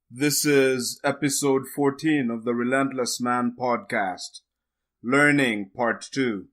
This is episode 14 of the Relentless Man podcast, Learning Part 2.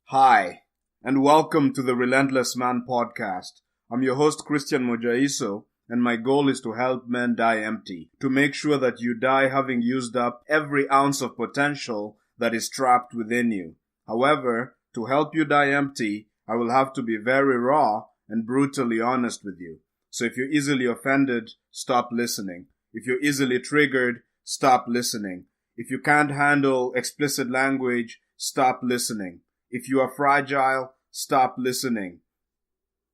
Hi, and welcome to the Relentless Man podcast. I'm your host, Christian Mojaiso, and my goal is to help men die empty, to make sure that you die having used up every ounce of potential that is trapped within you. However, to help you die empty, I will have to be very raw and brutally honest with you. So if you're easily offended, stop listening. If you're easily triggered, stop listening. If you can't handle explicit language, stop listening. If you are fragile, stop listening.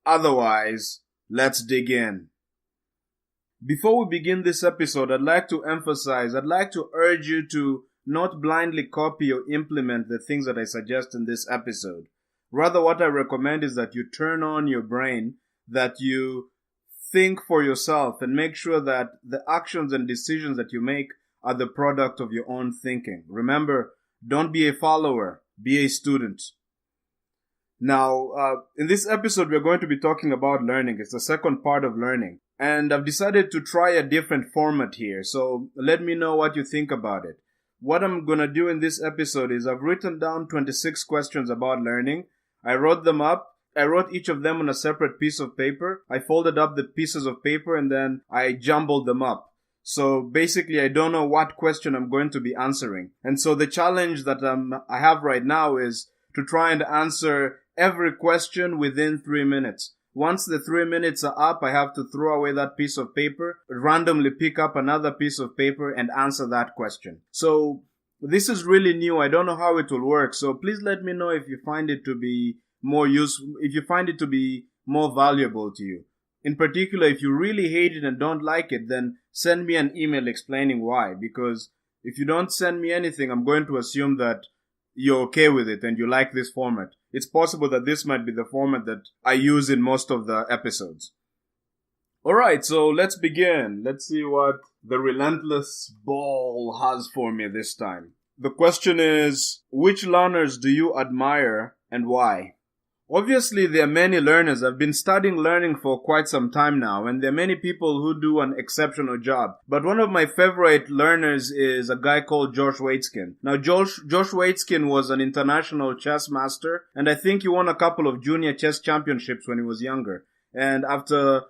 Otherwise, let's dig in. Before we begin this episode, I'd like to urge you to not blindly copy or implement the things that I suggest in this episode. Rather, what I recommend is that you turn on your brain, that you think for yourself and make sure that the actions and decisions that you make are the product of your own thinking. Remember, don't be a follower, be a student. Now, in this episode, we're going to be talking about learning. It's the second part of learning. And I've decided to try a different format here. So let me know what you think about it. What I'm going to do in this episode is I've written down 26 questions about learning. I wrote them up. I wrote each of them on a separate piece of paper. I folded up the pieces of paper and then I jumbled them up. So basically, I don't know what question I'm going to be answering. And so the challenge that I have right now is to try and answer every question within 3 minutes. Once the 3 minutes are up, I have to throw away that piece of paper, randomly pick up another piece of paper and answer that question. So this is really new. I don't know how it will work. So please let me know if you find it to be more useful, if you find it to be more valuable to you. In particular, if you really hate it and don't like it, then send me an email explaining why. Because if you don't send me anything, I'm going to assume that you're okay with it and you like this format. It's possible that this might be the format that I use in most of the episodes. Alright, so let's begin. Let's see what the relentless ball has for me this time. The question is, which learners do you admire and why? Obviously, there are many learners. I've been studying learning for quite some time now, and there are many people who do an exceptional job. But one of my favorite learners is a guy called Josh Waitzkin. Now, Josh Waitzkin was an international chess master, and I think he won a couple of junior chess championships when he was younger. And after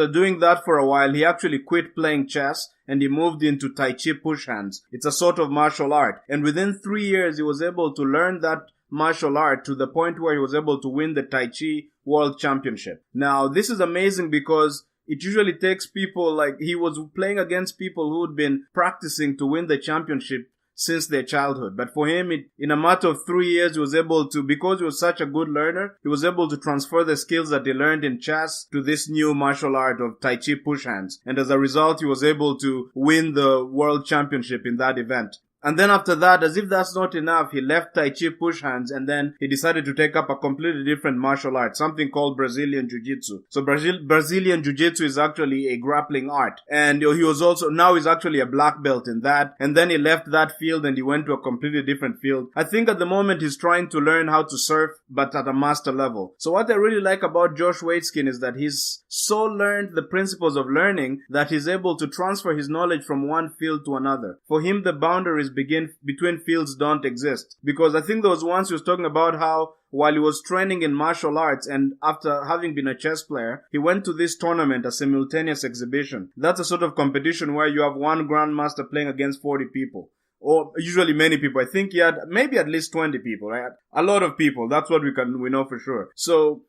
doing that for a while, he actually quit playing chess and he moved into Tai Chi push hands. It's a sort of martial art. And within 3 years, he was able to learn that martial art to the point where he was able to win the Tai Chi World Championship. Now, this is amazing because it usually takes people, like, he was playing against people who had been practicing to win the championship since their childhood. But for him, in a matter of 3 years, he was able to, because he was such a good learner, he was able to transfer the skills that he learned in chess to this new martial art of Tai Chi push hands. And as a result, he was able to win the world championship in that event. And then after that, as if that's not enough, he left Tai Chi push hands and then he decided to take up a completely different martial art, something called Brazilian Jiu-Jitsu. So Brazilian Jiu-Jitsu is actually a grappling art. And now he's actually a black belt in that. And then he left that field and he went to a completely different field. I think at the moment he's trying to learn how to surf, but at a master level. So what I really like about Josh Waitzkin is that he's so learned the principles of learning that he's able to transfer his knowledge from one field to another. For him, the boundaries between fields don't exist. Because I think there was once he was talking about how while he was training in martial arts and after having been a chess player, he went to this tournament, a simultaneous exhibition. That's a sort of competition where you have one grandmaster playing against 40 people. Or usually many people. I think he had maybe at least 20 people, right? A lot of people. That's what we know for sure. So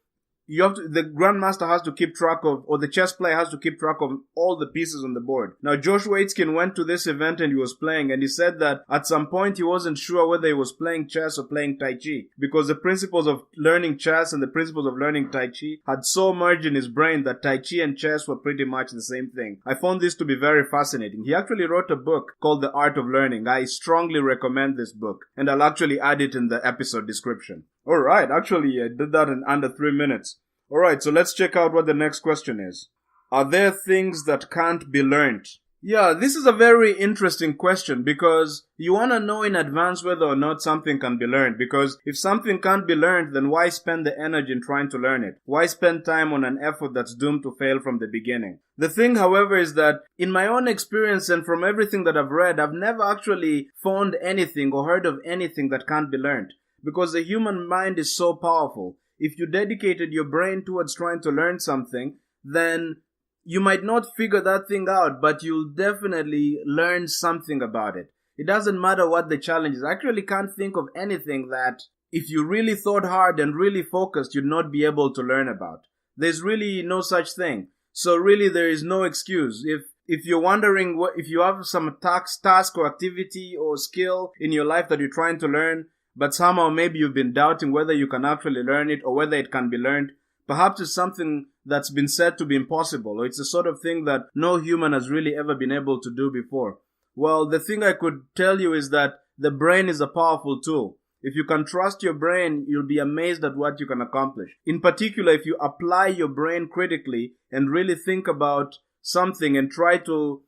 the grandmaster has to keep track of, or the chess player has to keep track of all the pieces on the board. Now, Josh Waitzkin went to this event and he was playing, and he said that at some point he wasn't sure whether he was playing chess or playing Tai Chi, because the principles of learning chess and the principles of learning Tai Chi had so merged in his brain that Tai Chi and chess were pretty much the same thing. I found this to be very fascinating. He actually wrote a book called The Art of Learning. I strongly recommend this book, and I'll actually add it in the episode description. Alright, actually I did that in under 3 minutes. Alright, so let's check out what the next question is. Are there things that can't be learnt? Yeah, this is a very interesting question because you want to know in advance whether or not something can be learned. Because if something can't be learned, then why spend the energy in trying to learn it? Why spend time on an effort that's doomed to fail from the beginning? The thing, however, is that in my own experience and from everything that I've read, I've never actually found anything or heard of anything that can't be learned. Because the human mind is so powerful. If you dedicated your brain towards trying to learn something, then you might not figure that thing out, but you'll definitely learn something about it. It doesn't matter what the challenge is. I actually can't think of anything that if you really thought hard and really focused, you'd not be able to learn about. There's really no such thing. So really there is no excuse. If you're wondering if you have some task or activity or skill in your life that you're trying to learn, but somehow maybe you've been doubting whether you can actually learn it or whether it can be learned, perhaps it's something that's been said to be impossible, or it's the sort of thing that no human has really ever been able to do before. Well, the thing I could tell you is that the brain is a powerful tool. If you can trust your brain, you'll be amazed at what you can accomplish. In particular, if you apply your brain critically and really think about something and try to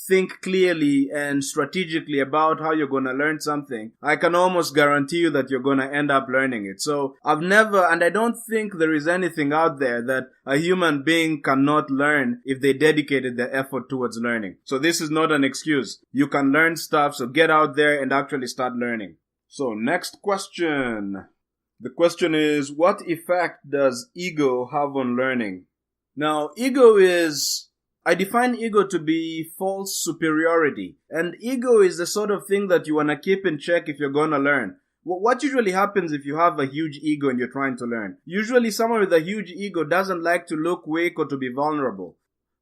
think clearly and strategically about how you're going to learn something, I can almost guarantee you that you're going to end up learning it. So I've never, and I don't think there is anything out there that a human being cannot learn if they dedicated their effort towards learning. So this is not an excuse. You can learn stuff, so get out there and actually start learning. So next question. The question is, what effect does ego have on learning? Now, I define ego to be false superiority. And ego is the sort of thing that you want to keep in check if you're going to learn. What usually happens if you have a huge ego and you're trying to learn? Usually someone with a huge ego doesn't like to look weak or to be vulnerable.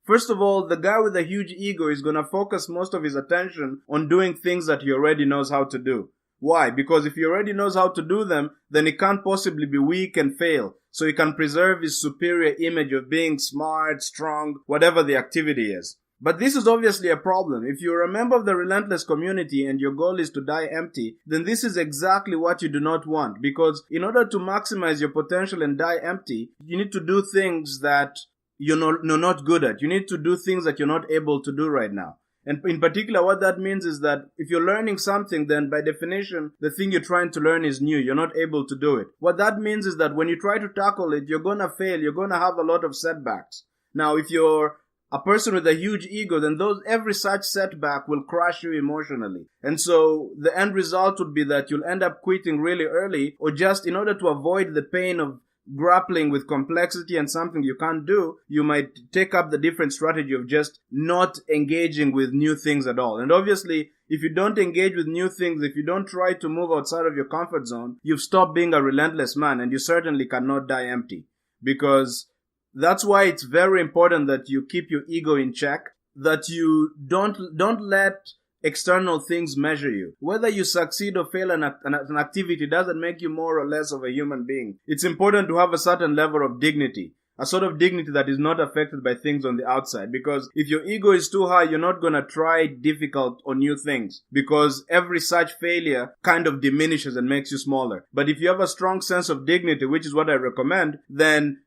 First of all, the guy with a huge ego is going to focus most of his attention on doing things that he already knows how to do. Why? Because if he already knows how to do them, then he can't possibly be weak and fail. So he can preserve his superior image of being smart, strong, whatever the activity is. But this is obviously a problem. If you're a member of the Relentless community and your goal is to die empty, then this is exactly what you do not want. Because in order to maximize your potential and die empty, you need to do things that you're not good at. You need to do things that you're not able to do right now. And in particular, what that means is that if you're learning something, then by definition, the thing you're trying to learn is new. You're not able to do it. What that means is that when you try to tackle it, you're going to fail. You're going to have a lot of setbacks. Now, if you're a person with a huge ego, then every such setback will crush you emotionally. And so the end result would be that you'll end up quitting really early, or just in order to avoid the pain of grappling with complexity and something you can't do, you might take up the different strategy of just not engaging with new things at all. And obviously, if you don't engage with new things, if you don't try to move outside of your comfort zone, you've stopped being a relentless man, and you certainly cannot die empty. Because that's why it's very important that you keep your ego in check, that you don't let external things measure you. Whether you succeed or fail an activity doesn't make you more or less of a human being. It's important to have a certain level of dignity, a sort of dignity that is not affected by things on the outside. Because if your ego is too high, you're not going to try difficult or new things, because every such failure kind of diminishes and makes you smaller. But if you have a strong sense of dignity, which is what I recommend, then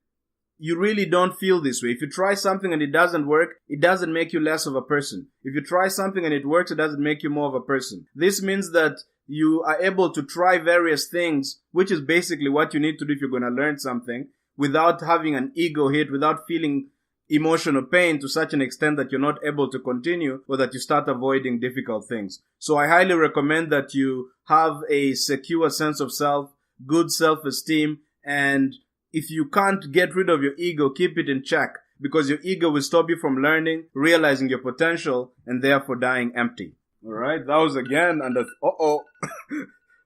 you really don't feel this way. If you try something and it doesn't work, it doesn't make you less of a person. If you try something and it works, it doesn't make you more of a person. This means that you are able to try various things, which is basically what you need to do if you're going to learn something, without having an ego hit, without feeling emotional pain to such an extent that you're not able to continue, or that you start avoiding difficult things. So I highly recommend that you have a secure sense of self, good self-esteem, and if you can't get rid of your ego, keep it in check, because your ego will stop you from learning, realizing your potential, and therefore dying empty. Alright, that was again under...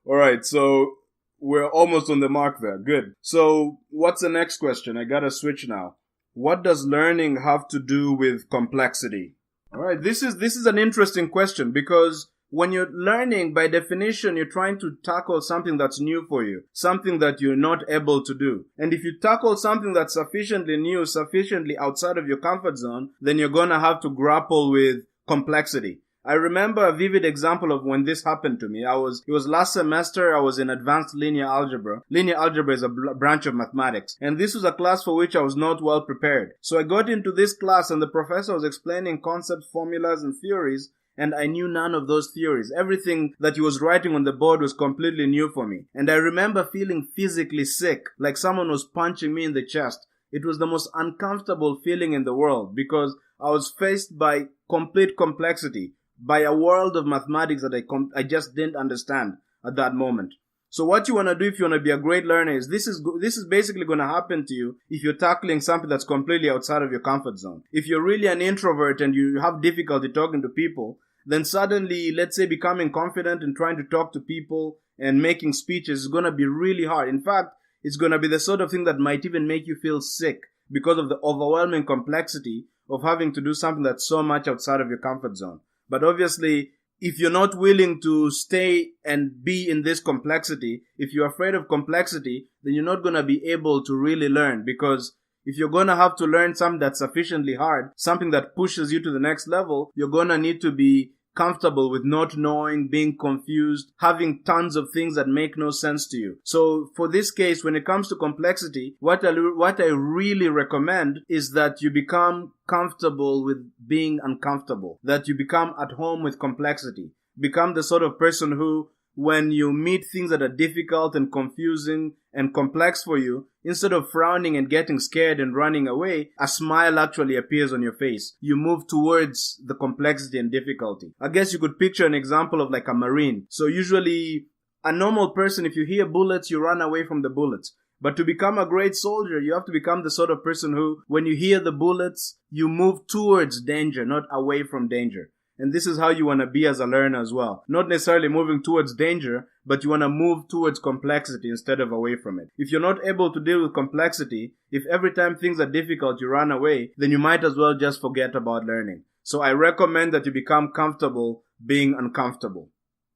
Alright, so we're almost on the mark there. Good. So what's the next question? I gotta switch now. What does learning have to do with complexity? Alright, this is an interesting question, because when you're learning, by definition, you're trying to tackle something that's new for you, something that you're not able to do. And if you tackle something that's sufficiently new, sufficiently outside of your comfort zone, then you're going to have to grapple with complexity. I remember a vivid example of when this happened to me. It was last semester. I was in advanced linear algebra. Linear algebra is a branch of mathematics. And this was a class for which I was not well prepared. So I got into this class and the professor was explaining concepts, formulas, and theories. And I knew none of those theories. Everything that he was writing on the board was completely new for me. And I remember feeling physically sick, like someone was punching me in the chest. It was the most uncomfortable feeling in the world because I was faced by complete complexity, by a world of mathematics that I just didn't understand at that moment. So what you want to do if you want to be a great learner is this is basically going to happen to you if you're tackling something that's completely outside of your comfort zone. If you're really an introvert and you have difficulty talking to people, then suddenly, let's say, becoming confident and trying to talk to people and making speeches is going to be really hard. In fact, it's going to be the sort of thing that might even make you feel sick because of the overwhelming complexity of having to do something that's so much outside of your comfort zone. But obviously, if you're not willing to stay and be in this complexity, if you're afraid of complexity, then you're not going to be able to really learn, because if you're going to have to learn something that's sufficiently hard, something that pushes you to the next level, you're going to need to be comfortable with not knowing, being confused, having tons of things that make no sense to you. So for this case, when it comes to complexity, what I really recommend is that you become comfortable with being uncomfortable, that you become at home with complexity, become the sort of person who, when you meet things that are difficult and confusing and complex for you, instead of frowning and getting scared and running away, a smile actually appears on your face. You move towards the complexity and difficulty. I guess you could picture an example of like a Marine. So usually a normal person, if you hear bullets, you run away from the bullets. But to become a great soldier, you have to become the sort of person who, when you hear the bullets, you move towards danger, not away from danger. And this is how you want to be as a learner as well. Not necessarily moving towards danger, but you want to move towards complexity instead of away from it. If you're not able to deal with complexity, if every time things are difficult you run away, then you might as well just forget about learning. So I recommend that you become comfortable being uncomfortable.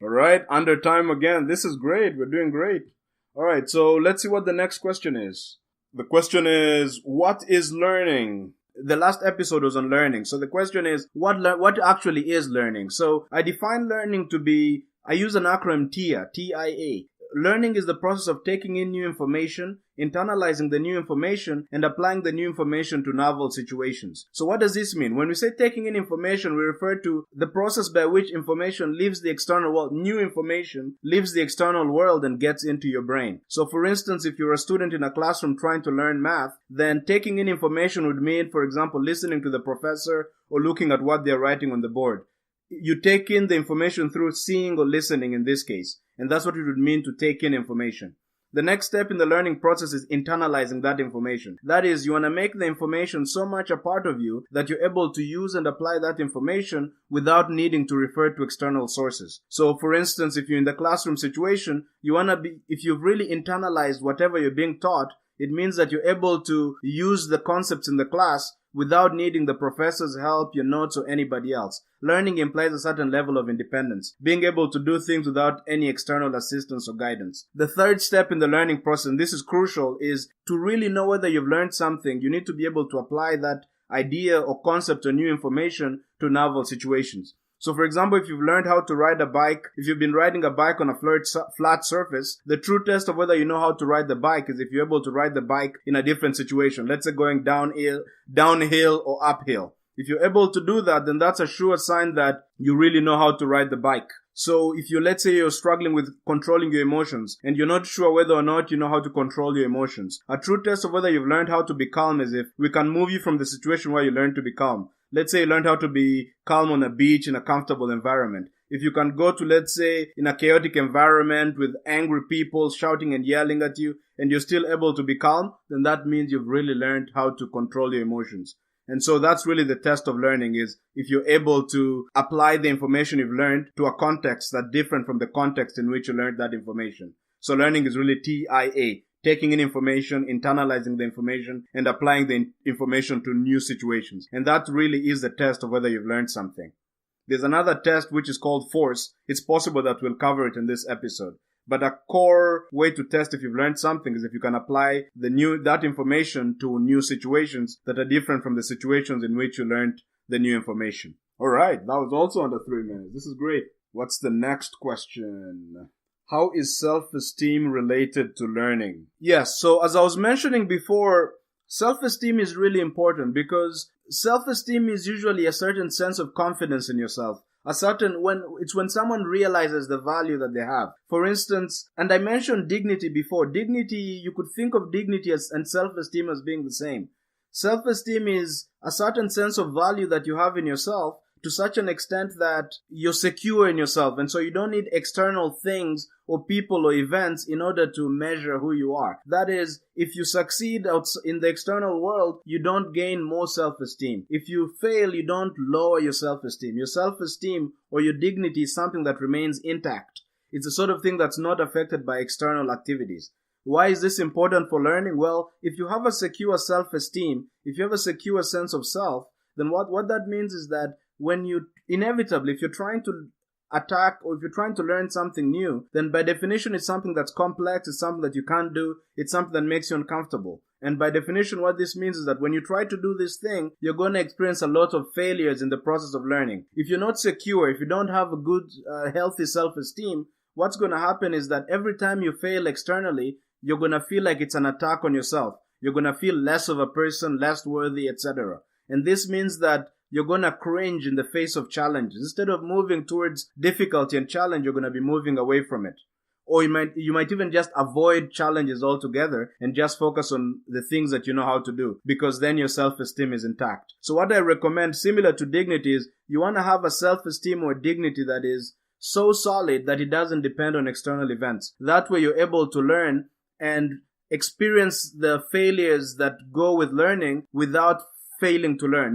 Alright, under time again. This is great. We're doing great. Alright, so let's see what the next question is. The question is, what is learning? The last episode was on learning. So the question is, what actually is learning? So I define learning to be, I use an acronym TIA, T-I-A. Learning is the process of taking in new information, internalizing the new information, and applying the new information to novel situations. So what does this mean? When we say taking in information, we refer to the process by which information leaves the external world. New information leaves the external world and gets into your brain. So for instance, if you're a student in a classroom trying to learn math, then taking in information would mean, for example, listening to the professor or looking at what they're writing on the board. You take in the information through seeing or listening in this case. And that's what it would mean to take in information. The next step in the learning process is internalizing that information. That is, you want to make the information so much a part of you that you're able to use and apply that information without needing to refer to external sources. So for instance, if you're in the classroom situation, if you've really internalized whatever you're being taught, it means that you're able to use the concepts in the class without needing the professor's help, your notes, or anybody else. Learning implies a certain level of independence, being able to do things without any external assistance or guidance. The third step in the learning process, and this is crucial, is to really know whether you've learned something. You need to be able to apply that idea or concept or new information to novel situations. So for example, if you've learned how to ride a bike, if you've been riding a bike on a flat surface, the true test of whether you know how to ride the bike is if you're able to ride the bike in a different situation. Let's say going downhill or uphill. If you're able to do that, then that's a sure sign that you really know how to ride the bike. So if let's say you're struggling with controlling your emotions and you're not sure whether or not you know how to control your emotions, a true test of whether you've learned how to be calm is if we can move you from the situation where you learn to be calm. Let's say you learned how to be calm on a beach in a comfortable environment. If you can go to, let's say, in a chaotic environment with angry people shouting and yelling at you, and you're still able to be calm, then that means you've really learned how to control your emotions. And so that's really the test of learning, is if you're able to apply the information you've learned to a context that's different from the context in which you learned that information. So learning is really TIA. Taking in information, internalizing the information, and applying the information to new situations. And that really is the test of whether you've learned something. There's another test which is called force. It's possible that we'll cover it in this episode. But a core way to test if you've learned something is if you can apply that information to new situations that are different from the situations in which you learned the new information. All right, that was also under 3 minutes. This is great. What's the next question? How is self-esteem related to learning? Yes, so as I was mentioning before, self-esteem is really important because self-esteem is usually a certain sense of confidence in yourself. When someone realizes the value that they have. For instance, and I mentioned dignity before. Dignity, you could think of dignity and self-esteem as being the same. Self-esteem is a certain sense of value that you have in yourself to such an extent that you're secure in yourself. And so you don't need external things or people or events in order to measure who you are. That is, if you succeed in the external world, you don't gain more self-esteem. If you fail, you don't lower your self-esteem. Your self-esteem or your dignity is something that remains intact. It's the sort of thing that's not affected by external activities. Why is this important for learning? Well, if you have a secure self-esteem, if you have a secure sense of self, then what that means is that when you, inevitably, if you're trying to attack or if you're trying to learn something new, then by definition it's something that's complex, it's something that you can't do, it's something that makes you uncomfortable. And by definition, what this means is that when you try to do this thing, you're going to experience a lot of failures in the process of learning. If you're not secure, if you don't have a good, healthy self-esteem, what's going to happen is that every time you fail externally, you're going to feel like it's an attack on yourself. You're going to feel less of a person, less worthy, etc. And this means that you're going to cringe in the face of challenges. Instead of moving towards difficulty and challenge, you're going to be moving away from it. Or you might even just avoid challenges altogether and just focus on the things that you know how to do, because then your self-esteem is intact. So what I recommend, similar to dignity, is you want to have a self-esteem or dignity that is so solid that it doesn't depend on external events. That way you're able to learn and experience the failures that go with learning without failing to learn.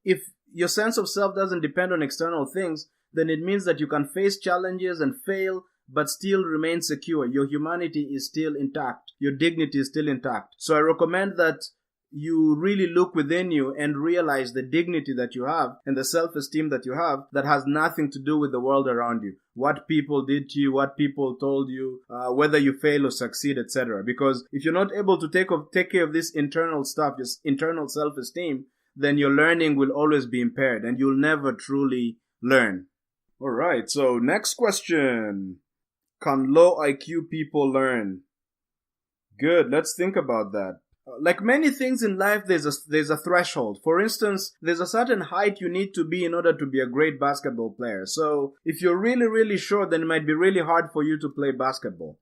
If your sense of self doesn't depend on external things, then it means that you can face challenges and fail, but still remain secure. Your humanity is still intact. Your dignity is still intact. So I recommend that you really look within you and realize the dignity that you have and the self-esteem that you have that has nothing to do with the world around you. What people did to you, what people told you, whether you fail or succeed, etc. Because if you're not able to take care of this internal stuff, this internal self-esteem, then your learning will always be impaired and you'll never truly learn. All right, so next question. Can low IQ people learn? Good, let's think about that. Like many things in life, there's a threshold. For instance, there's a certain height you need to be in order to be a great basketball player. So if you're really, really short, then it might be really hard for you to play basketball.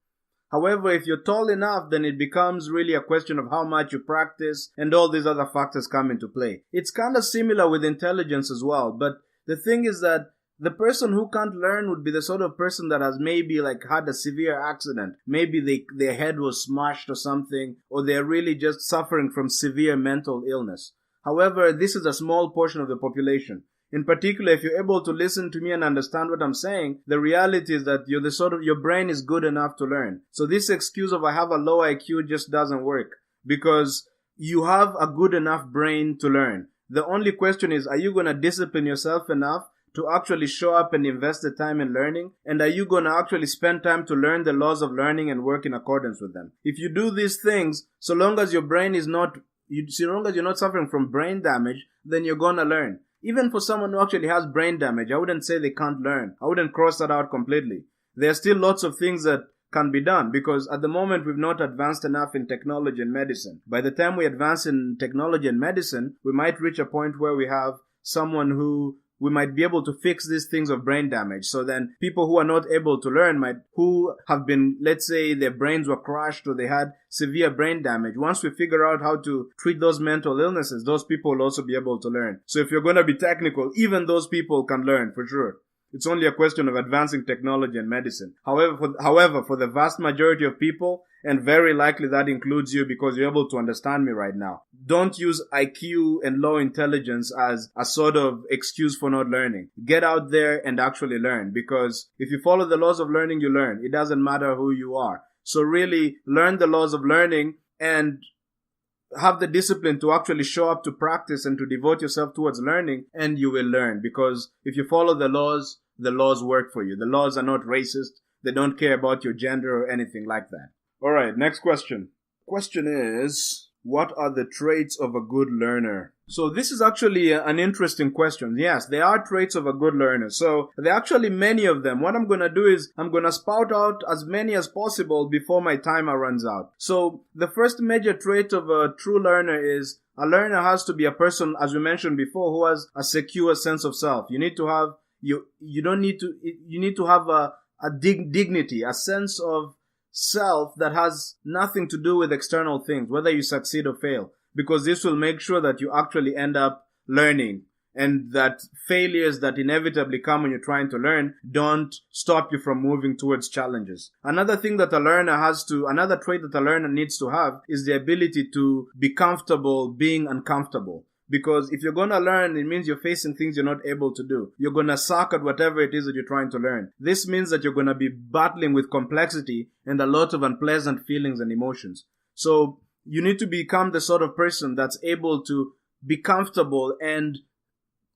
However, if you're tall enough, then it becomes really a question of how much you practice, and all these other factors come into play. It's kind of similar with intelligence as well, but the thing is that the person who can't learn would be the sort of person that has maybe had a severe accident. Maybe their head was smashed or something, or they're really just suffering from severe mental illness. However, this is a small portion of the population. In particular, if you're able to listen to me and understand what I'm saying, the reality is that your brain is good enough to learn. So this excuse of I have a low IQ just doesn't work, because you have a good enough brain to learn. The only question is, are you going to discipline yourself enough to actually show up and invest the time in learning? And are you going to actually spend time to learn the laws of learning and work in accordance with them? If you do these things, so long as your brain is not, so long as you're not suffering from brain damage, then you're going to learn. Even for someone who actually has brain damage, I wouldn't say they can't learn. I wouldn't cross that out completely. There are still lots of things that can be done, because at the moment we've not advanced enough in technology and medicine. By the time we advance in technology and medicine, we might reach a point where we have someone who we might be able to fix these things of brain damage. So then people who are not able to learn who have been, let's say their brains were crushed or they had severe brain damage, once we figure out how to treat those mental illnesses, those people will also be able to learn. So if you're going to be technical, even those people can learn for sure. It's only a question of advancing technology and medicine. However, for the vast majority of people, and very likely that includes you because you're able to understand me right now, don't use IQ and low intelligence as a sort of excuse for not learning. Get out there and actually learn, because if you follow the laws of learning, you learn. It doesn't matter who you are. So really learn the laws of learning and have the discipline to actually show up to practice and to devote yourself towards learning, and you will learn. Because if you follow the laws work for you. The laws are not racist. They don't care about your gender or anything like that. All right, next question. Question is, What are the traits of a good learner? So this is actually an interesting question. Yes, there are traits of a good learner. So there are actually many of them. What I'm going to do is I'm going to spout out as many as possible before my timer runs out. So the first major trait of a true learner is a learner has to be a person, as we mentioned before, who has a secure sense of self. You need to have, you need to have a dignity, a sense of self that has nothing to do with external things, whether you succeed or fail, because this will make sure that you actually end up learning, and that failures that inevitably come when you're trying to learn don't stop you from moving towards challenges. Another trait that a learner needs to have is the ability to be comfortable being uncomfortable. Because if you're going to learn, it means you're facing things you're not able to do. You're going to suck at whatever it is that you're trying to learn. This means that you're going to be battling with complexity and a lot of unpleasant feelings and emotions. So you need to become the sort of person that's able to be comfortable and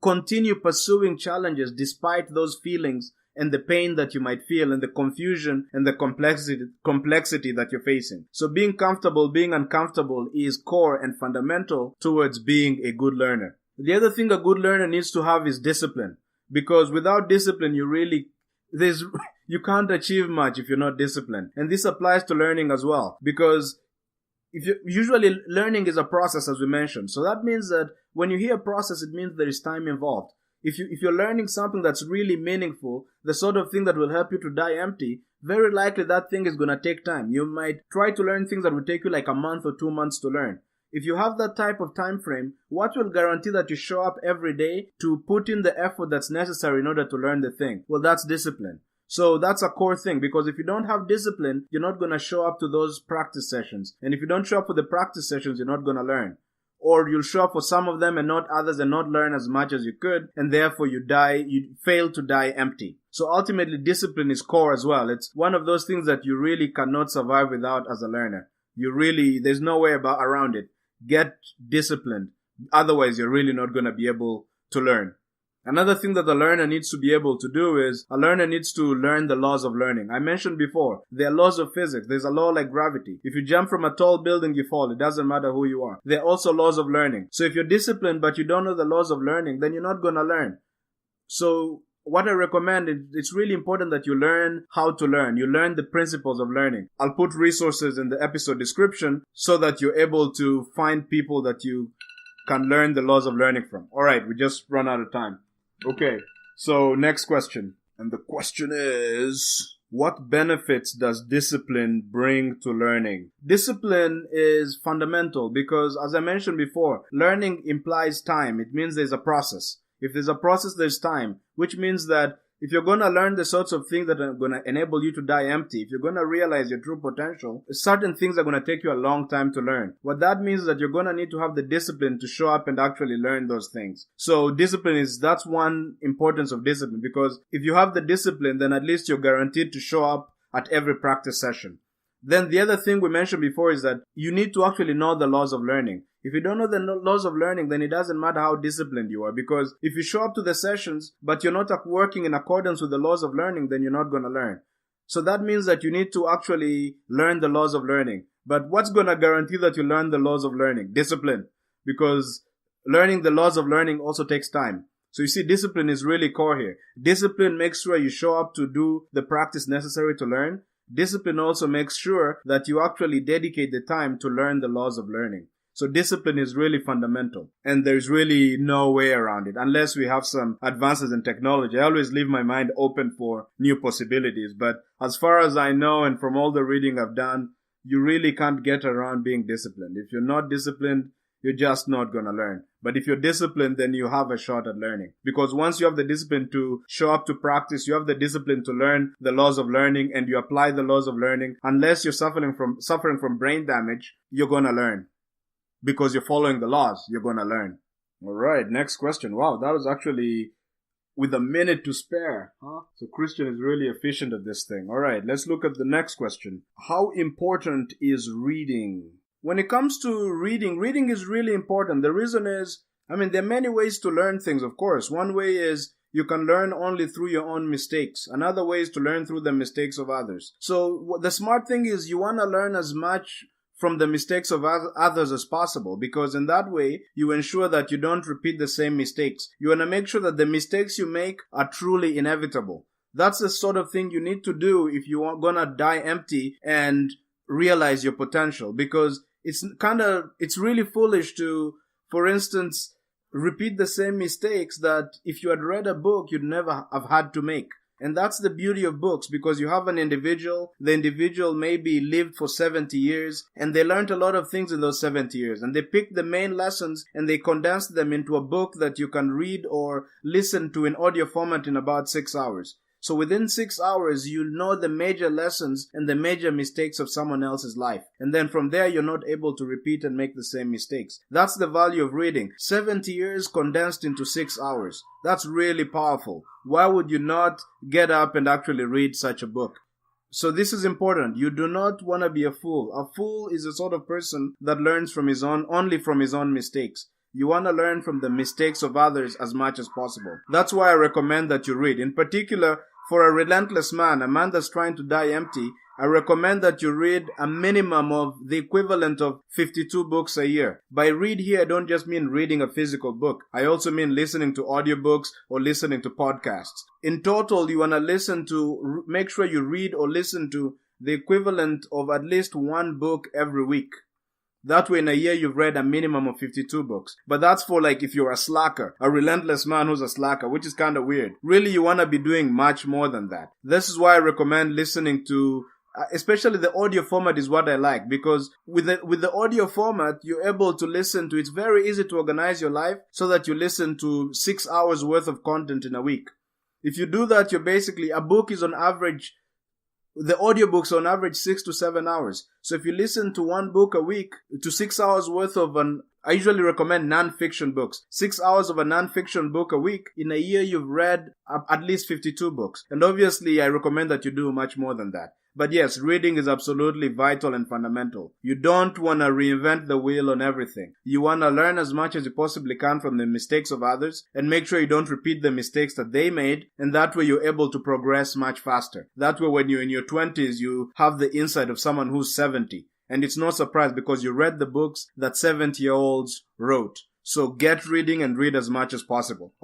continue pursuing challenges despite those feelings and the pain that you might feel and the confusion and the complexity that you're facing. So being comfortable, being uncomfortable is core and fundamental towards being a good learner. The other thing a good learner needs to have is discipline. Because without discipline, you can't achieve much if you're not disciplined. And this applies to learning as well. Because usually learning is a process, as we mentioned. So that means that when you hear process, it means there is time involved. If you're learning something that's really meaningful, the sort of thing that will help you to die empty, very likely that thing is going to take time. You might try to learn things that will take you like a month or 2 months to learn. If you have that type of time frame, what will guarantee that you show up every day to put in the effort that's necessary in order to learn the thing? Well, that's discipline. So that's a core thing, because if you don't have discipline, you're not going to show up to those practice sessions. And if you don't show up for the practice sessions, you're not going to learn. Or you'll show up for some of them and not others, and not learn as much as you could, and therefore you fail to die empty. So ultimately, discipline is core as well. It's one of those things that you really cannot survive without as a learner. There's no way around it. Get disciplined. Otherwise, you're really not going to be able to learn. Another thing that a learner needs to be able to do is a learner needs to learn the laws of learning. I mentioned before, there are laws of physics. There's a law like gravity. If you jump from a tall building, you fall. It doesn't matter who you are. There are also laws of learning. So if you're disciplined but you don't know the laws of learning, then you're not going to learn. So what I recommend is it's really important that you learn how to learn. You learn the principles of learning. I'll put resources in the episode description so that you're able to find people that you can learn the laws of learning from. All right, we just run out of time. Okay, so next question. And the question is, what benefits does discipline bring to learning? Discipline is fundamental because, as I mentioned before, learning implies time. It means there's a process. If there's a process, there's time, which means that if you're going to learn the sorts of things that are going to enable you to die empty, if you're going to realize your true potential, certain things are going to take you a long time to learn. What that means is that you're going to need to have the discipline to show up and actually learn those things. So that's one importance of discipline, because if you have the discipline, then at least you're guaranteed to show up at every practice session. Then the other thing we mentioned before is that you need to actually know the laws of learning. If you don't know the laws of learning, then it doesn't matter how disciplined you are, because if you show up to the sessions, but you're not working in accordance with the laws of learning, then you're not going to learn. So that means that you need to actually learn the laws of learning. But what's going to guarantee that you learn the laws of learning? Discipline. Because learning the laws of learning also takes time. So you see, discipline is really core here. Discipline makes sure you show up to do the practice necessary to learn. Discipline also makes sure that you actually dedicate the time to learn the laws of learning. So discipline is really fundamental, and there's really no way around it unless we have some advances in technology. I always leave my mind open for new possibilities, but as far as I know and from all the reading I've done, you really can't get around being disciplined. If you're not disciplined, you're just not going to learn. But if you're disciplined, then you have a shot at learning. Because once you have the discipline to show up to practice, you have the discipline to learn the laws of learning, and you apply the laws of learning. Unless you're suffering from brain damage, you're going to learn. Because you're following the laws, you're going to learn. All right, next question. Wow, that was actually with a minute to spare. So Christian is really efficient at this thing. All right, let's look at the next question. How important is reading? When it comes to reading is really important. The reason is, there are many ways to learn things, of course. One way is you can learn only through your own mistakes. Another way is to learn through the mistakes of others. So the smart thing is you want to learn as much from the mistakes of others as possible, because in that way, you ensure that you don't repeat the same mistakes. You want to make sure that the mistakes you make are truly inevitable. That's the sort of thing you need to do if you are gonna die empty and realize your potential, because it's really foolish to, for instance, repeat the same mistakes that if you had read a book you'd never have had to make. And that's the beauty of books, because you have an individual, the individual maybe lived for 70 years, and they learned a lot of things in those 70 years, and they picked the main lessons and they condensed them into a book that you can read or listen to in audio format in about 6 hours. So within 6 hours, you know the major lessons and the major mistakes of someone else's life. And then from there, you're not able to repeat and make the same mistakes. That's the value of reading. 70 years condensed into 6 hours. That's really powerful. Why would you not get up and actually read such a book? So this is important. You do not want to be a fool. A fool is a sort of person that learns only from his own mistakes. You want to learn from the mistakes of others as much as possible. That's why I recommend that you read. In particular, for a relentless man, a man that's trying to die empty, I recommend that you read a minimum of the equivalent of 52 books a year. By read here, I don't just mean reading a physical book. I also mean listening to audiobooks or listening to podcasts. In total, you want to make sure you read or listen to the equivalent of at least one book every week. That way in a year you've read a minimum of 52 books. But that's for like if you're a slacker, a relentless man who's a slacker, which is kind of weird. Really, you want to be doing much more than that. This is why I recommend listening to, especially the audio format is what I like, because with the audio format, you're able to listen to, it's very easy to organize your life so that you listen to 6 hours worth of content in a week. If you do that, a book is on average, the audiobooks are on average 6 to 7 hours. So if you listen to one book a week, to 6 hours worth of I usually recommend non-fiction books. 6 hours of a non-fiction book a week, in a year you've read at least 52 books. And obviously I recommend that you do much more than that. But yes, reading is absolutely vital and fundamental. You don't want to reinvent the wheel on everything. You want to learn as much as you possibly can from the mistakes of others and make sure you don't repeat the mistakes that they made, and that way you're able to progress much faster. That way when you're in your 20s, you have the insight of someone who's 70. And it's no surprise because you read the books that 70-year-olds wrote. So get reading and read as much as possible.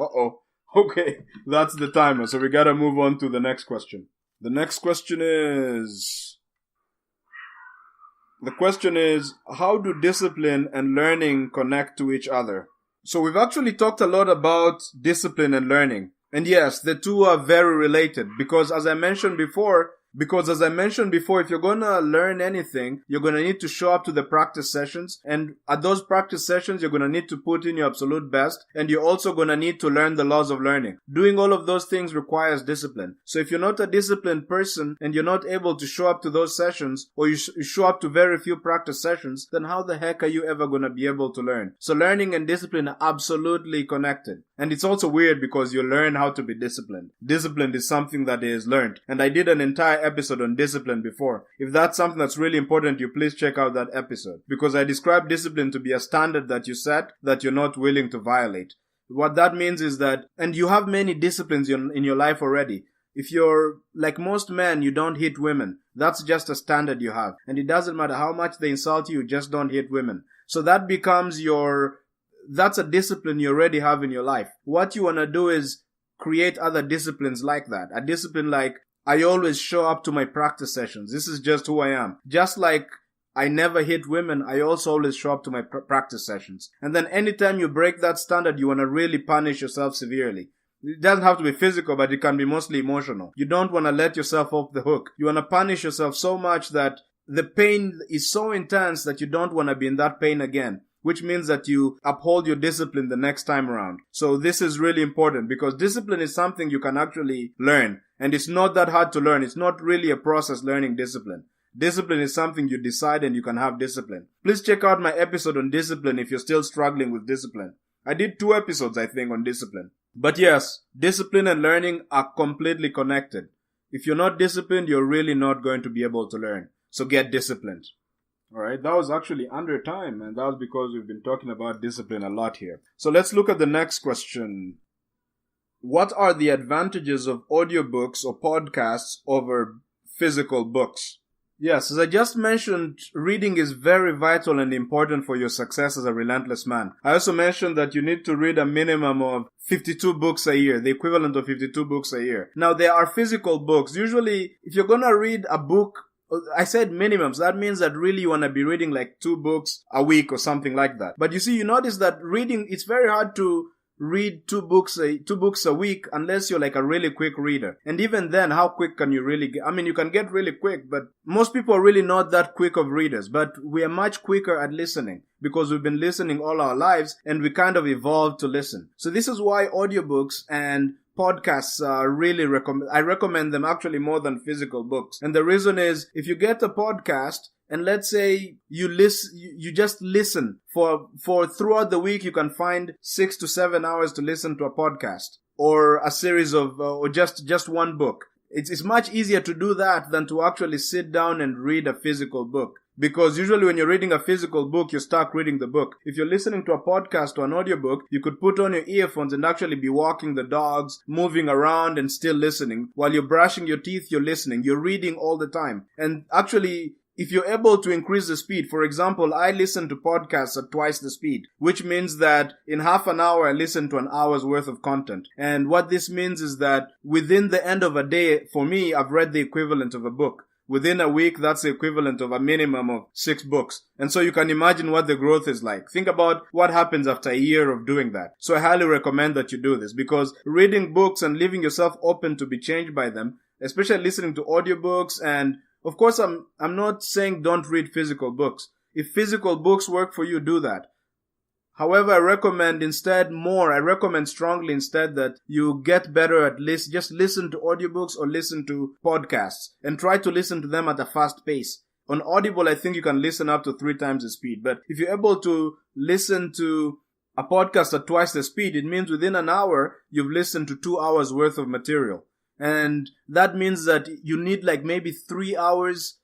Okay, that's the timer. So we gotta move on to the next question. The next question is, how do discipline and learning connect to each other? So we've actually talked a lot about discipline and learning. And yes, the two are very related because as I mentioned before, if you're going to learn anything, you're going to need to show up to the practice sessions. And at those practice sessions, you're going to need to put in your absolute best. And you're also going to need to learn the laws of learning. Doing all of those things requires discipline. So if you're not a disciplined person and you're not able to show up to those sessions, or you show up to very few practice sessions, then how the heck are you ever going to be able to learn? So learning and discipline are absolutely connected. And it's also weird because you learn how to be disciplined. Discipline is something that is learned. And I did an entire episode on discipline before. If that's something that's really important to you, please check out that episode. Because I describe discipline to be a standard that you set that you're not willing to violate. What that means is that, and you have many disciplines in your life already. If you're like most men, you don't hit women. That's just a standard you have. And it doesn't matter how much they insult you, you just don't hit women. So that becomes that's a discipline you already have in your life. What you want to do is create other disciplines like that. A discipline like, I always show up to my practice sessions. This is just who I am. Just like I never hit women, I also always show up to my practice sessions. And then anytime you break that standard, you want to really punish yourself severely. It doesn't have to be physical, but it can be mostly emotional. You don't want to let yourself off the hook. You want to punish yourself so much that the pain is so intense that you don't want to be in that pain again. Which means that you uphold your discipline the next time around. So this is really important because discipline is something you can actually learn. And it's not that hard to learn. It's not really a process learning discipline. Discipline is something you decide and you can have discipline. Please check out my episode on discipline if you're still struggling with discipline. I did 2 episodes, I think, on discipline. But yes, discipline and learning are completely connected. If you're not disciplined, you're really not going to be able to learn. So get disciplined. Alright, that was actually under time, and that was because we've been talking about discipline a lot here. So let's look at the next question. What are the advantages of audiobooks or podcasts over physical books? Yes, as I just mentioned, reading is very vital and important for your success as a relentless man. I also mentioned that you need to read a minimum of 52 books a year, the equivalent of 52 books a year. Now, there are physical books. Usually, if you're gonna read a book, I said minimums. That means that really you want to be reading like 2 books a week or something like that. But you see, you notice that reading, it's very hard to read 2 books a week unless you're like a really quick reader. And even then, how quick can you really get? I mean, you can get really quick, but most people are really not that quick of readers. But we are much quicker at listening because we've been listening all our lives and we kind of evolved to listen. So this is why audiobooks and podcasts are really I recommend them actually more than physical books. And the reason is, if you get a podcast and let's say you just listen for throughout the week, you can find 6 to 7 hours to listen to a podcast or a series of or just one book. It's much easier to do that than to actually sit down and read a physical book. Because usually when you're reading a physical book, you're stuck reading the book. If you're listening to a podcast or an audiobook, you could put on your earphones and actually be walking the dogs, moving around and still listening. While you're brushing your teeth, you're listening. You're reading all the time. And actually, if you're able to increase the speed, for example, I listen to podcasts at twice the speed, which means that in half an hour, I listen to an hour's worth of content. And what this means is that within the end of a day, for me, I've read the equivalent of a book. Within a week, that's the equivalent of a minimum of 6 books. And so you can imagine what the growth is like. Think about what happens after a year of doing that. So I highly recommend that you do this, because reading books and leaving yourself open to be changed by them, especially listening to audiobooks, and of course, I'm not saying don't read physical books. If physical books work for you, do that. However, I recommend strongly instead that you get better at just listen to audiobooks or listen to podcasts and try to listen to them at a fast pace. On Audible, I think you can listen up to 3 times the speed. But if you're able to listen to a podcast at twice the speed, it means within an hour, you've listened to 2 hours worth of material. And that means that you need like maybe 3 hours.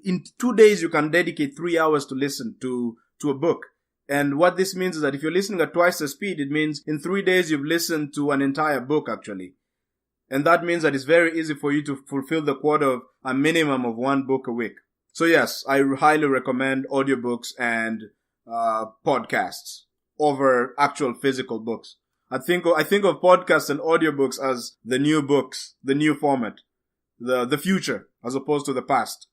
In 2 days, you can dedicate 3 hours to listen to a book. And what this means is that if you're listening at twice the speed, it means in 3 days you've listened to an entire book actually. And that means that it's very easy for you to fulfill the quota of a minimum of 1 book a week. So yes, I highly recommend audiobooks and podcasts over actual physical books. I think of podcasts and audiobooks as the new books, the new format, the future as opposed to the past.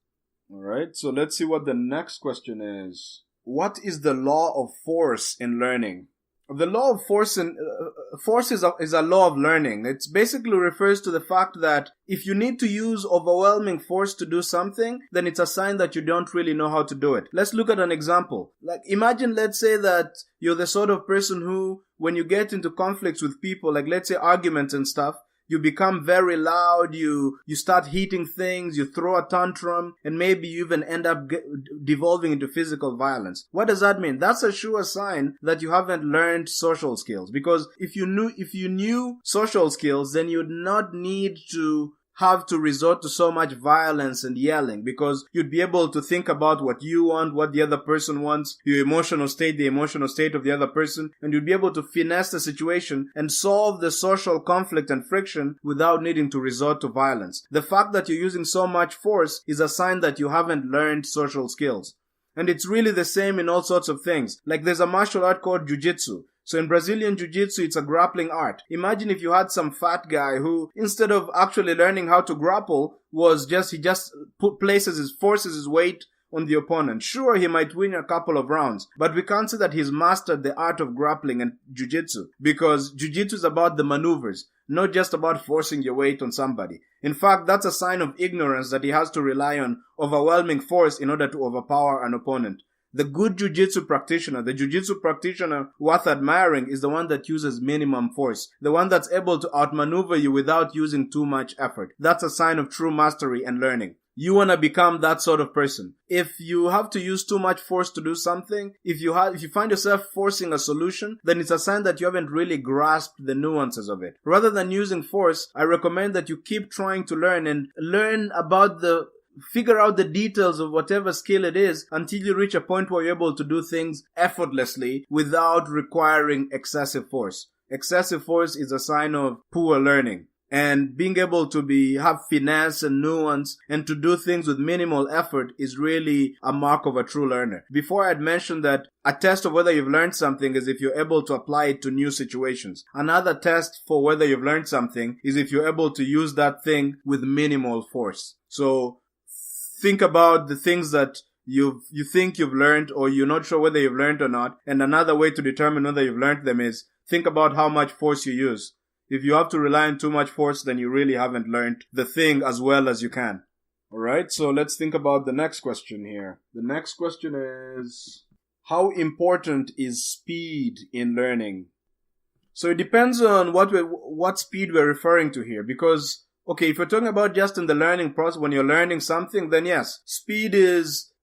All right, so let's see what the next question is. What is the law of force in learning? The law of force is a law of learning. It basically refers to the fact that if you need to use overwhelming force to do something, then it's a sign that you don't really know how to do it. Let's look at an example. Like imagine, let's say that you're the sort of person who, when you get into conflicts with people, like let's say arguments and stuff, you become very loud, you start hitting things, you throw a tantrum, and maybe you even end up devolving into physical violence. What does that mean? That's a sure sign that you haven't learned social skills. Because if you knew social skills, then you'd not need to have to resort to so much violence and yelling, because you'd be able to think about what you want, what the other person wants, your emotional state, the emotional state of the other person, and you'd be able to finesse the situation and solve the social conflict and friction without needing to resort to violence. The fact that you're using so much force is a sign that you haven't learned social skills. And it's really the same in all sorts of things. Like there's a martial art called jiu-jitsu. So in Brazilian jiu-jitsu, it's a grappling art. Imagine if you had some fat guy who, instead of actually learning how to grapple, he just forces his weight on the opponent. Sure, he might win a couple of rounds, but we can't say that he's mastered the art of grappling and jiu-jitsu, because jiu-jitsu is about the maneuvers, not just about forcing your weight on somebody. In fact, that's a sign of ignorance that he has to rely on overwhelming force in order to overpower an opponent. The good jiu-jitsu practitioner, the jiu-jitsu practitioner worth admiring, is the one that uses minimum force. The one that's able to outmaneuver you without using too much effort. That's a sign of true mastery and learning. You want to become that sort of person. If you have to use too much force to do something, if you find yourself forcing a solution, then it's a sign that you haven't really grasped the nuances of it. Rather than using force, I recommend that you keep trying to figure out the details of whatever skill it is until you reach a point where you're able to do things effortlessly without requiring excessive force. Excessive force is a sign of poor learning. And being able to have finesse and nuance and to do things with minimal effort is really a mark of a true learner. Before, I'd mentioned that a test of whether you've learned something is if you're able to apply it to new situations. Another test for whether you've learned something is if you're able to use that thing with minimal force. So think about the things that you think you've learned, or you're not sure whether you've learned or not. And another way to determine whether you've learned them is think about how much force you use. If you have to rely on too much force, then you really haven't learned the thing as well as you can. Alright, so let's think about the next question here. The next question is, how important is speed in learning? So it depends on what speed we're referring to here, because, okay, if you're talking about just in the learning process, when you're learning something, then yes,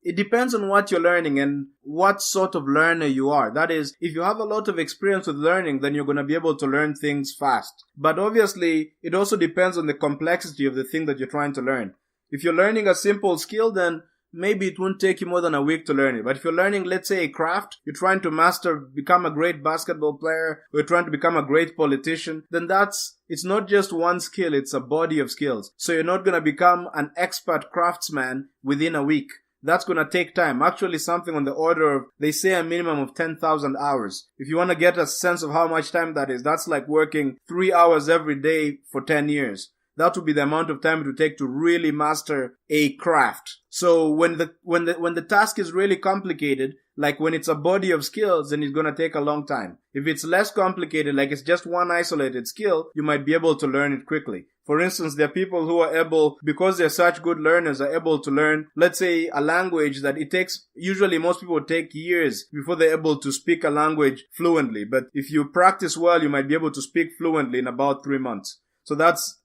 it depends on what you're learning and what sort of learner you are. That is, if you have a lot of experience with learning, then you're going to be able to learn things fast. But obviously, it also depends on the complexity of the thing that you're trying to learn. If you're learning a simple skill, then maybe it won't take you more than a week to learn it. But if you're learning, let's say, a craft, you're trying to become a great basketball player, or you're trying to become a great politician, then it's not just one skill, it's a body of skills. So you're not going to become an expert craftsman within a week. That's going to take time. Actually, something on the order of, they say, a minimum of 10,000 hours. If you want to get a sense of how much time that is, that's like working 3 hours every day for 10 years. That would be the amount of time it would take to really master a craft. So when the task is really complicated, like when it's a body of skills, then it's going to take a long time. If it's less complicated, like it's just one isolated skill, you might be able to learn it quickly. For instance, there are people who are able, because they're such good learners, are able to learn, let's say, a language that it takes, usually most people take years before they're able to speak a language fluently. But if you practice well, you might be able to speak fluently in about 3 months. So that's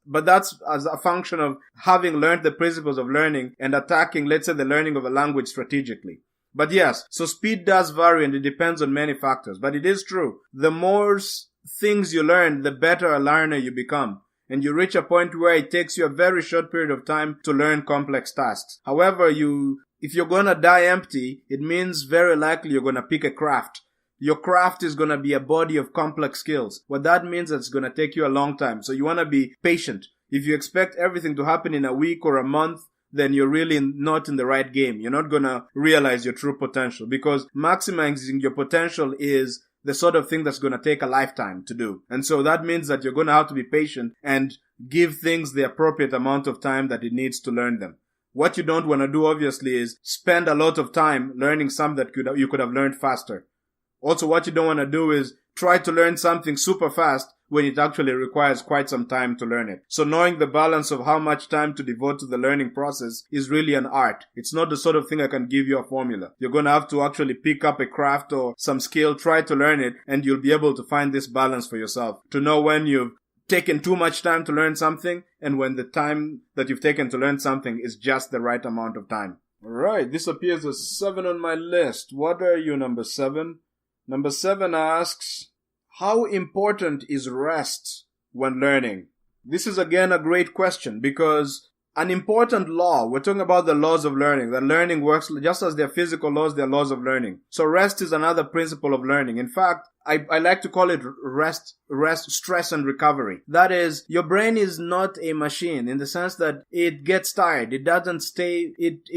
as a function of having learned the principles of learning and attacking, let's say, the learning of a language strategically. But yes, so speed does vary and it depends on many factors. But it is true. The more things you learn, the better a learner you become. And you reach a point where it takes you a very short period of time to learn complex tasks. However, if you're going to die empty, it means very likely you're going to pick a craft. Your craft is going to be a body of complex skills. What that means is it's going to take you a long time. So you want to be patient. If you expect everything to happen in a week or a month, then you're really not in the right game. You're not going to realize your true potential, because maximizing your potential is the sort of thing that's going to take a lifetime to do. And so that means that you're going to have to be patient and give things the appropriate amount of time that it needs to learn them. What you don't want to do, obviously, is spend a lot of time learning something that you could have learned faster. Also, what you don't want to do is try to learn something super fast when it actually requires quite some time to learn it. So knowing the balance of how much time to devote to the learning process is really an art. It's not the sort of thing I can give you a formula. You're going to have to actually pick up a craft or some skill, try to learn it, and you'll be able to find this balance for yourself. To know when you've taken too much time to learn something and when the time that you've taken to learn something is just the right amount of time. Alright, this appears as 7 on my list. What are you, number 7? Number 7 asks, how important is rest when learning? This is again a great question, because an important law, we're talking about the laws of learning, that learning works just as there are physical laws, there are laws of learning. So rest is another principle of learning. In fact, I like to call it rest, stress and recovery. That is, your brain is not a machine in the sense that it gets tired. It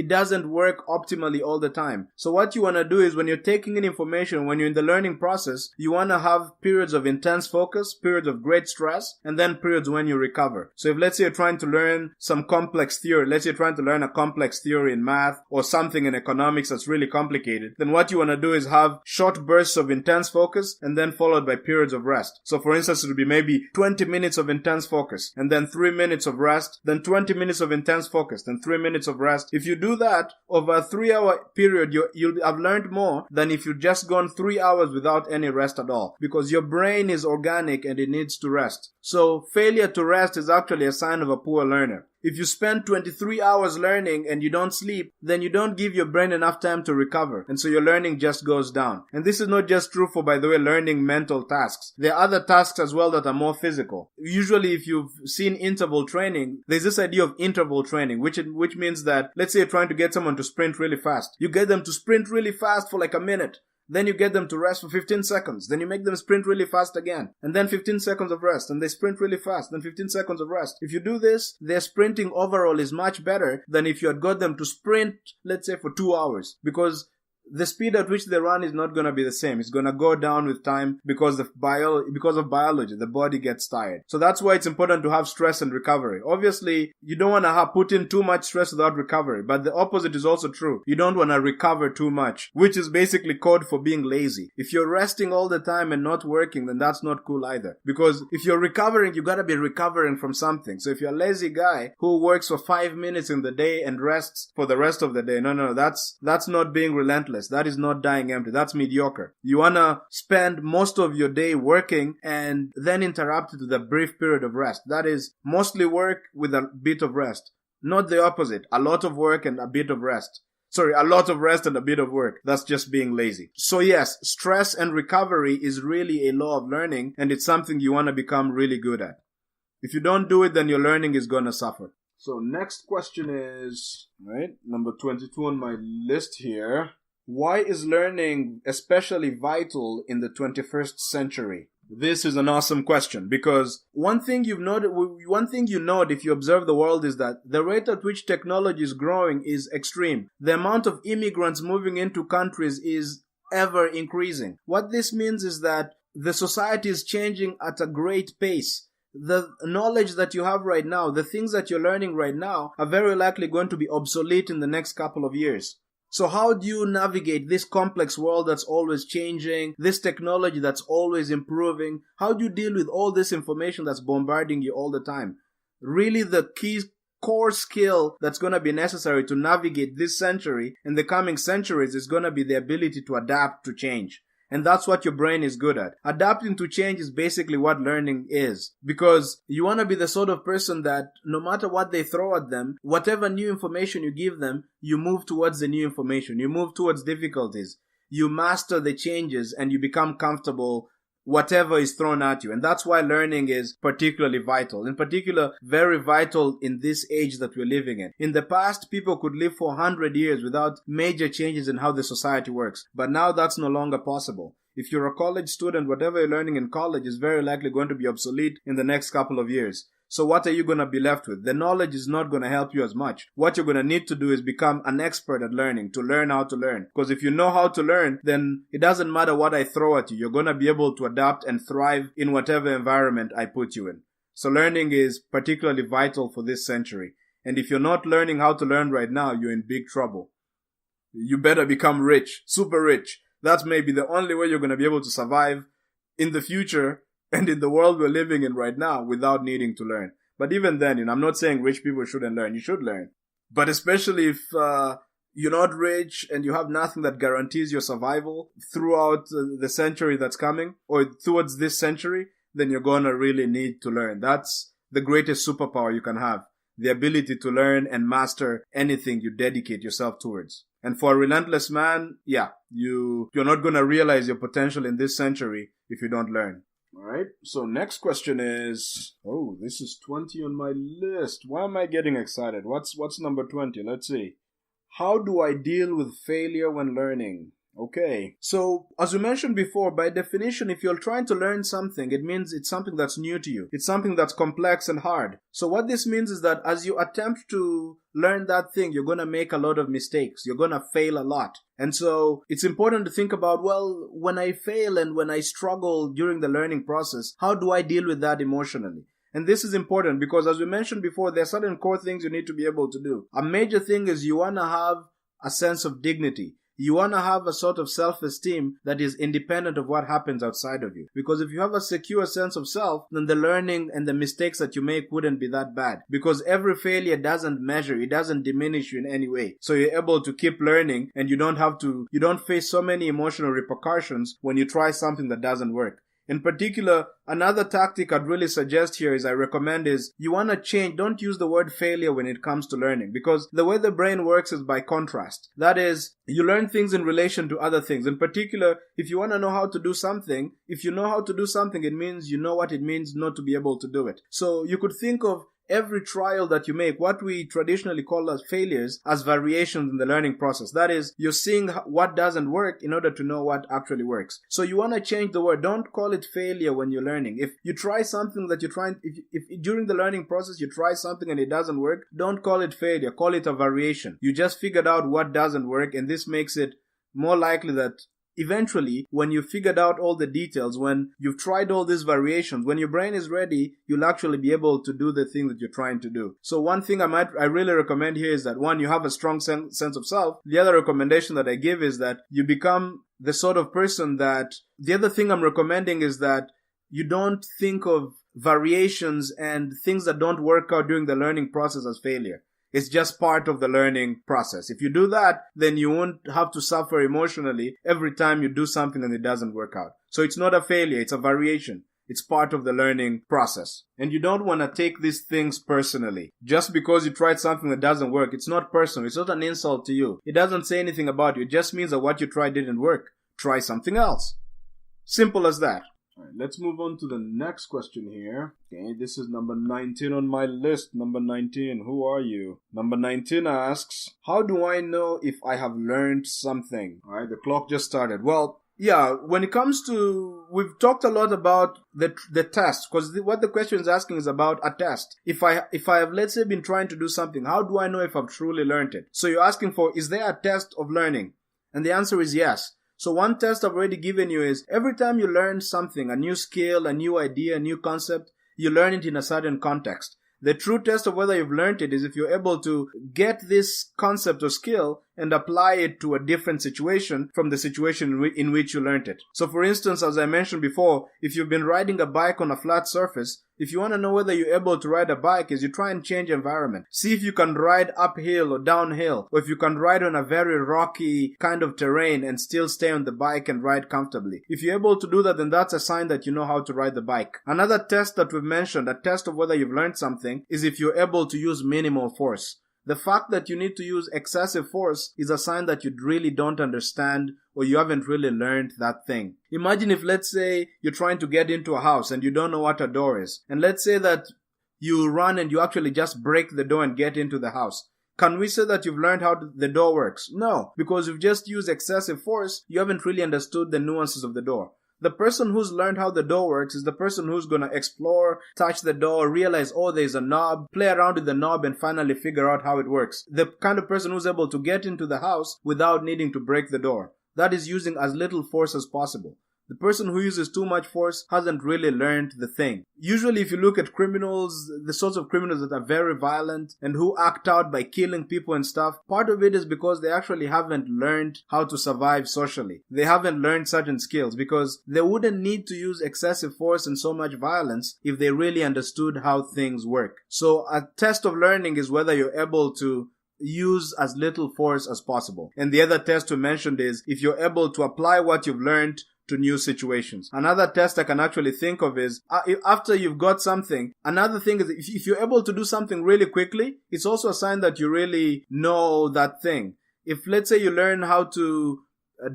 doesn't work optimally all the time. So what you want to do is, when you're taking in information, when you're in the learning process, you want to have periods of intense focus, periods of great stress, and then periods when you recover. So if, let's say, you're trying to learn some complex theory, let's say you're trying to learn a complex theory in math or something in economics that's really complicated, then what you want to do is have short bursts of intense focus and then followed by periods of rest. So for instance, it would be maybe 20 minutes of intense focus and then 3 minutes of rest, then 20 minutes of intense focus, then 3 minutes of rest. If you do that over a 3-hour period, you'll have learned more than if you've just gone 3 hours without any rest at all, because your brain is organic and it needs to rest. So failure to rest is actually a sign of a poor learner. If you spend 23 hours learning and you don't sleep, then you don't give your brain enough time to recover. And so your learning just goes down. And this is not just true for, by the way, learning mental tasks. There are other tasks as well that are more physical. Usually, if you've seen interval training, there's this idea of interval training, which means that, let's say you're trying to get someone to sprint really fast. You get them to sprint really fast for like a minute. Then you get them to rest for 15 seconds. Then you make them sprint really fast again. And then 15 seconds of rest. And they sprint really fast. Then 15 seconds of rest. If you do this, their sprinting overall is much better than if you had got them to sprint, let's say, for 2 hours. Because the speed at which they run is not going to be the same. It's going to go down with time because of biology. The body gets tired. So that's why it's important to have stress and recovery. Obviously, you don't want to put in too much stress without recovery. But the opposite is also true. You don't want to recover too much, which is basically code for being lazy. If you're resting all the time and not working, then that's not cool either. Because if you're recovering, you got to be recovering from something. So if you're a lazy guy who works for 5 minutes in the day and rests for the rest of the day, no, that's not being relentless. That is not dying empty. That's mediocre. You want to spend most of your day working and then interrupt it with a brief period of rest. That is mostly work with a bit of rest. Not the opposite. A lot of work and a bit of rest. Sorry, a lot of rest and a bit of work. That's just being lazy. So yes, stress and recovery is really a law of learning, and it's something you want to become really good at. If you don't do it, then your learning is going to suffer. So next question is, right, number 22 on my list here. Why is learning especially vital in the 21st century? This is an awesome question because one thing you note if you observe the world is that the rate at which technology is growing is extreme. The amount of immigrants moving into countries is ever increasing. What this means is that the society is changing at a great pace. The knowledge that you have right now, the things that you're learning right now, are very likely going to be obsolete in the next couple of years. So how do you navigate this complex world that's always changing, this technology that's always improving? How do you deal with all this information that's bombarding you all the time? Really, the key core skill that's going to be necessary to navigate this century and the coming centuries is going to be the ability to adapt to change. And that's what your brain is good at. Adapting to change is basically what learning is. Because you want to be the sort of person that no matter what they throw at them, whatever new information you give them, you move towards the new information. You move towards difficulties. You master the changes and you become comfortable whatever is thrown at you. And that's why learning is particularly vital. In particular, very vital in this age that we're living in. In the past, people could live for 100 years without major changes in how the society works. But now that's no longer possible. If you're a college student, whatever you're learning in college is very likely going to be obsolete in the next couple of years. So what are you going to be left with? The knowledge is not going to help you as much. What you're going to need to do is become an expert at learning, to learn how to learn. Because if you know how to learn, then it doesn't matter what I throw at you. You're going to be able to adapt and thrive in whatever environment I put you in. So learning is particularly vital for this century. And if you're not learning how to learn right now, you're in big trouble. You better become rich, super rich. That's maybe the only way you're going to be able to survive in the future and in the world we're living in right now without needing to learn. But even then, I'm not saying rich people shouldn't learn. You should learn. But especially if you're not rich and you have nothing that guarantees your survival throughout the century that's coming or towards this century, then you're going to really need to learn. That's the greatest superpower you can have. The ability to learn and master anything you dedicate yourself towards. And for a relentless man, you're not going to realize your potential in this century if you don't learn. All right. So next question is, this is 20 on my list. Why am I getting excited? What's number 20? Let's see. How do I deal with failure when learning? Okay. So as we mentioned before, by definition, if you're trying to learn something, it means it's something that's new to you. It's something that's complex and hard. So what this means is that as you attempt to learn that thing, you're going to make a lot of mistakes. You're going to fail a lot. And so it's important to think about, when I fail and when I struggle during the learning process, how do I deal with that emotionally? And this is important because as we mentioned before, there are certain core things you need to be able to do. A major thing is you want to have a sense of dignity. You want to have a sort of self-esteem that is independent of what happens outside of you. Because if you have a secure sense of self, then the learning and the mistakes that you make wouldn't be that bad. Because every failure doesn't measure, it doesn't diminish you in any way. So you're able to keep learning and you don't face so many emotional repercussions when you try something that doesn't work. In particular, another tactic I'd really suggest here is you want to change. Don't use the word failure when it comes to learning because the way the brain works is by contrast. That is, you learn things in relation to other things. In particular, if you want to know how to do something, it means you know what it means not to be able to do it. So you could think of every trial that you make, what we traditionally call as failures, as variations in the learning process. That is, you're seeing what doesn't work in order to know what actually works. So you want to change the word. Don't call it failure when you're learning. If you try something that you're trying, if during the learning process you try something and it doesn't work, don't call it failure. Call it a variation. You just figured out what doesn't work, and this makes it more likely that eventually, when you figured out all the details, when you've tried all these variations, when your brain is ready, you'll actually be able to do the thing that you're trying to do. So one thing I really recommend here is that, one, you have a strong sense of self. The other recommendation that I give is that you become the sort of person that, the other thing I'm recommending is that you don't think of variations and things that don't work out during the learning process as failure. It's just part of the learning process. If you do that, then you won't have to suffer emotionally every time you do something and it doesn't work out. So it's not a failure, it's a variation. It's part of the learning process. And you don't want to take these things personally. Just because you tried something that doesn't work, it's not personal. It's not an insult to you. It doesn't say anything about you. It just means that what you tried didn't work. Try something else. Simple as that. All right, let's move on to the next question here. Okay, this is number 19 on my list. Number 19, who are you? Number 19 asks, how do I know if I have learned something? All right, the clock just started. Well, yeah, when it comes to, we've talked a lot about the test, because what the question is asking is about a test. If I have, let's say, been trying to do something, how do I know if I've truly learned it? So you're asking for, is there a test of learning? And the answer is yes. So one test I've already given you is every time you learn something, a new skill, a new idea, a new concept, you learn it in a certain context. The true test of whether you've learned it is if you're able to get this concept or skill and apply it to a different situation from the situation in which you learned it. So for instance, as I mentioned before, if you've been riding a bike on a flat surface, if you want to know whether you're able to ride a bike, is you try and change environment. See if you can ride uphill or downhill, or if you can ride on a very rocky kind of terrain and still stay on the bike and ride comfortably. If you're able to do that, then that's a sign that you know how to ride the bike. Another test that we've mentioned, a test of whether you've learned something, is if you're able to use minimal force. The fact that you need to use excessive force is a sign that you really don't understand or you haven't really learned that thing. Imagine if, let's say, you're trying to get into a house and you don't know what a door is. And let's say that you run and you actually just break the door and get into the house. Can we say that you've learned how the door works? No, because you've just used excessive force. You haven't really understood the nuances of the door. The person who's learned how the door works is the person who's going to explore, touch the door, realize, oh, there's a knob, play around with the knob, and finally figure out how it works. The kind of person who's able to get into the house without needing to break the door. That is using as little force as possible. The person who uses too much force hasn't really learned the thing. Usually if you look at criminals, the sorts of criminals that are very violent and who act out by killing people and stuff, part of it is because they actually haven't learned how to survive socially. They haven't learned certain skills because they wouldn't need to use excessive force and so much violence if they really understood how things work. So a test of learning is whether you're able to use as little force as possible. And the other test we mentioned is if you're able to apply what you've learned to new situations. Another test I can actually think of is after you've got something, another thing is if you're able to do something really quickly, it's also a sign that you really know that thing. If let's say you learn how to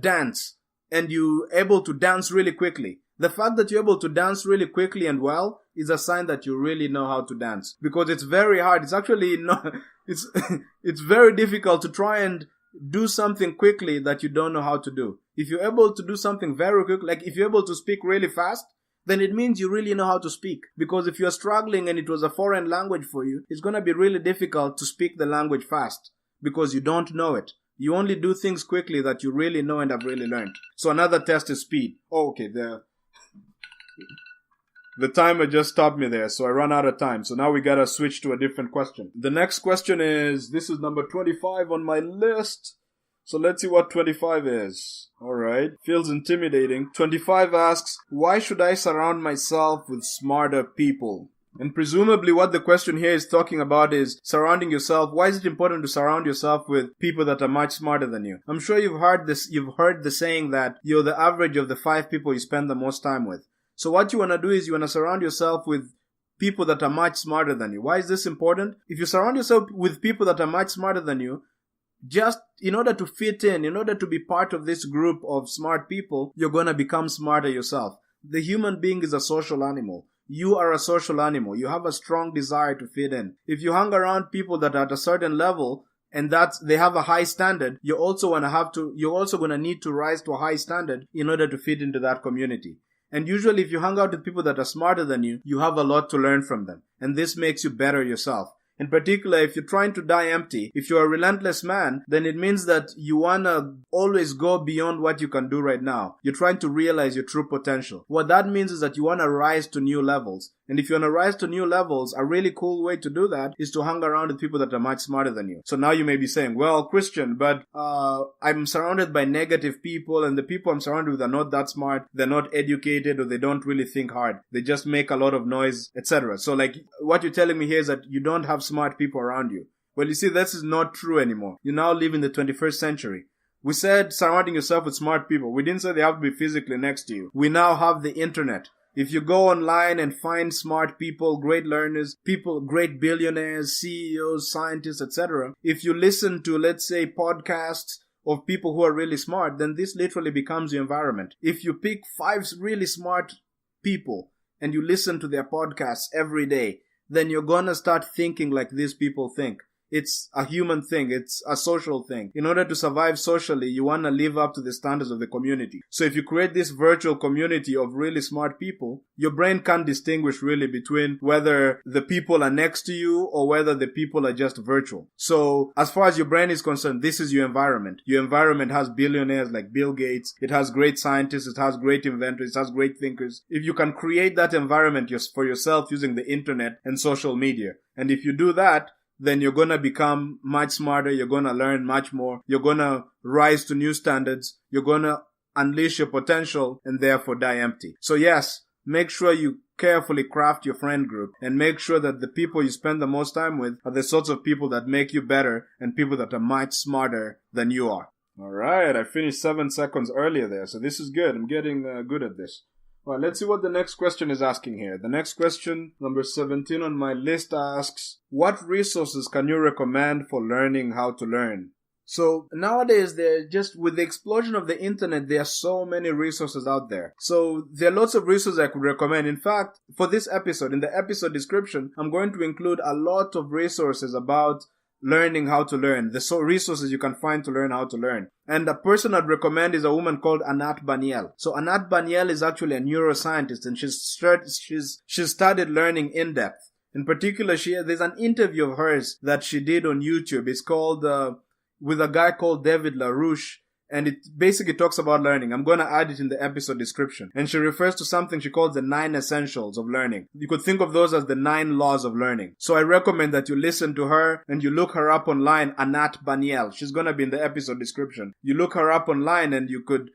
dance and you're able to dance really quickly, the fact that you're able to dance really quickly and well is a sign that you really know how to dance, because it's very hard. It's actually not, it's very difficult to try and do something quickly that you don't know how to do. If you're able to do something very quick, like if you're able to speak really fast, then it means you really know how to speak. Because if you're struggling and it was a foreign language for you, it's going to be really difficult to speak the language fast because you don't know it. You only do things quickly that you really know and have really learned. So another test is speed. Oh, okay, the timer just stopped me there, so I ran out of time. So now we gotta switch to a different question. The next question is, this is number 25 on my list. So let's see what 25 is. Alright, feels intimidating. 25 asks, why should I surround myself with smarter people? And presumably what the question here is talking about is surrounding yourself. Why is it important to surround yourself with people that are much smarter than you? I'm sure you've heard the saying that you're the average of the 5 people you spend the most time with. So what you want to do is you want to surround yourself with people that are much smarter than you. Why is this important? If you surround yourself with people that are much smarter than you, just in order to fit in order to be part of this group of smart people, you're going to become smarter yourself. The human being is a social animal. You are a social animal. You have a strong desire to fit in. If you hang around people that are at a certain level and they have a high standard, you're also gonna need to rise to a high standard in order to fit into that community. And usually if you hang out with people that are smarter than you, you have a lot to learn from them. And this makes you better yourself. In particular, if you're trying to die empty, if you're a relentless man, then it means that you want to always go beyond what you can do right now. You're trying to realize your true potential. What that means is that you want to rise to new levels. And if you want to rise to new levels, a really cool way to do that is to hang around with people that are much smarter than you. So now you may be saying, well, Christian, but I'm surrounded by negative people, and the people I'm surrounded with are not that smart, they're not educated, or they don't really think hard. They just make a lot of noise, etc. So like, what you're telling me here is that you don't have smart people around you. Well, you see, this is not true anymore. You now live in the 21st century. We said surrounding yourself with smart people. We didn't say they have to be physically next to you. We now have the internet. If you go online and find smart people, great learners, people, great billionaires, CEOs, scientists, etc., if you listen to, let's say, podcasts of people who are really smart, then this literally becomes your environment. If you pick 5 really smart people and you listen to their podcasts every day, then you're gonna start thinking like these people think. It's a human thing. It's a social thing. In order to survive socially, you want to live up to the standards of the community. So if you create this virtual community of really smart people, your brain can't distinguish really between whether the people are next to you or whether the people are just virtual. So as far as your brain is concerned, this is your environment. Your environment has billionaires like Bill Gates. It has great scientists. It has great inventors. It has great thinkers. If you can create that environment for yourself using the internet and social media, and if you do that, then you're going to become much smarter, you're going to learn much more, you're going to rise to new standards, you're going to unleash your potential and therefore die empty. So yes, make sure you carefully craft your friend group and make sure that the people you spend the most time with are the sorts of people that make you better and people that are much smarter than you are. Alright, I finished 7 seconds earlier there, so this is good. I'm getting good at this. Well, let's see what the next question is asking here. The next question, number 17 on my list, asks, what resources can you recommend for learning how to learn? So nowadays, with the explosion of the internet, there are so many resources out there. So there are lots of resources I could recommend. In fact, for this episode, in the episode description, I'm going to include a lot of resources about learning how to learn, the resources you can find to learn how to learn. And the person I'd recommend is a woman called Anat Baniel. So Anat Baniel is actually a neuroscientist, and she's studied learning in depth. In particular, there's an interview of hers that she did on YouTube. It's called with a guy called David Larouche, and it basically talks about learning. I'm going to add it in the episode description. And she refers to something she calls the 9 essentials of learning. You could think of those as the 9 laws of learning. So I recommend that you listen to her and you look her up online, Anat Baniel. She's going to be in the episode description. You look her up online and you could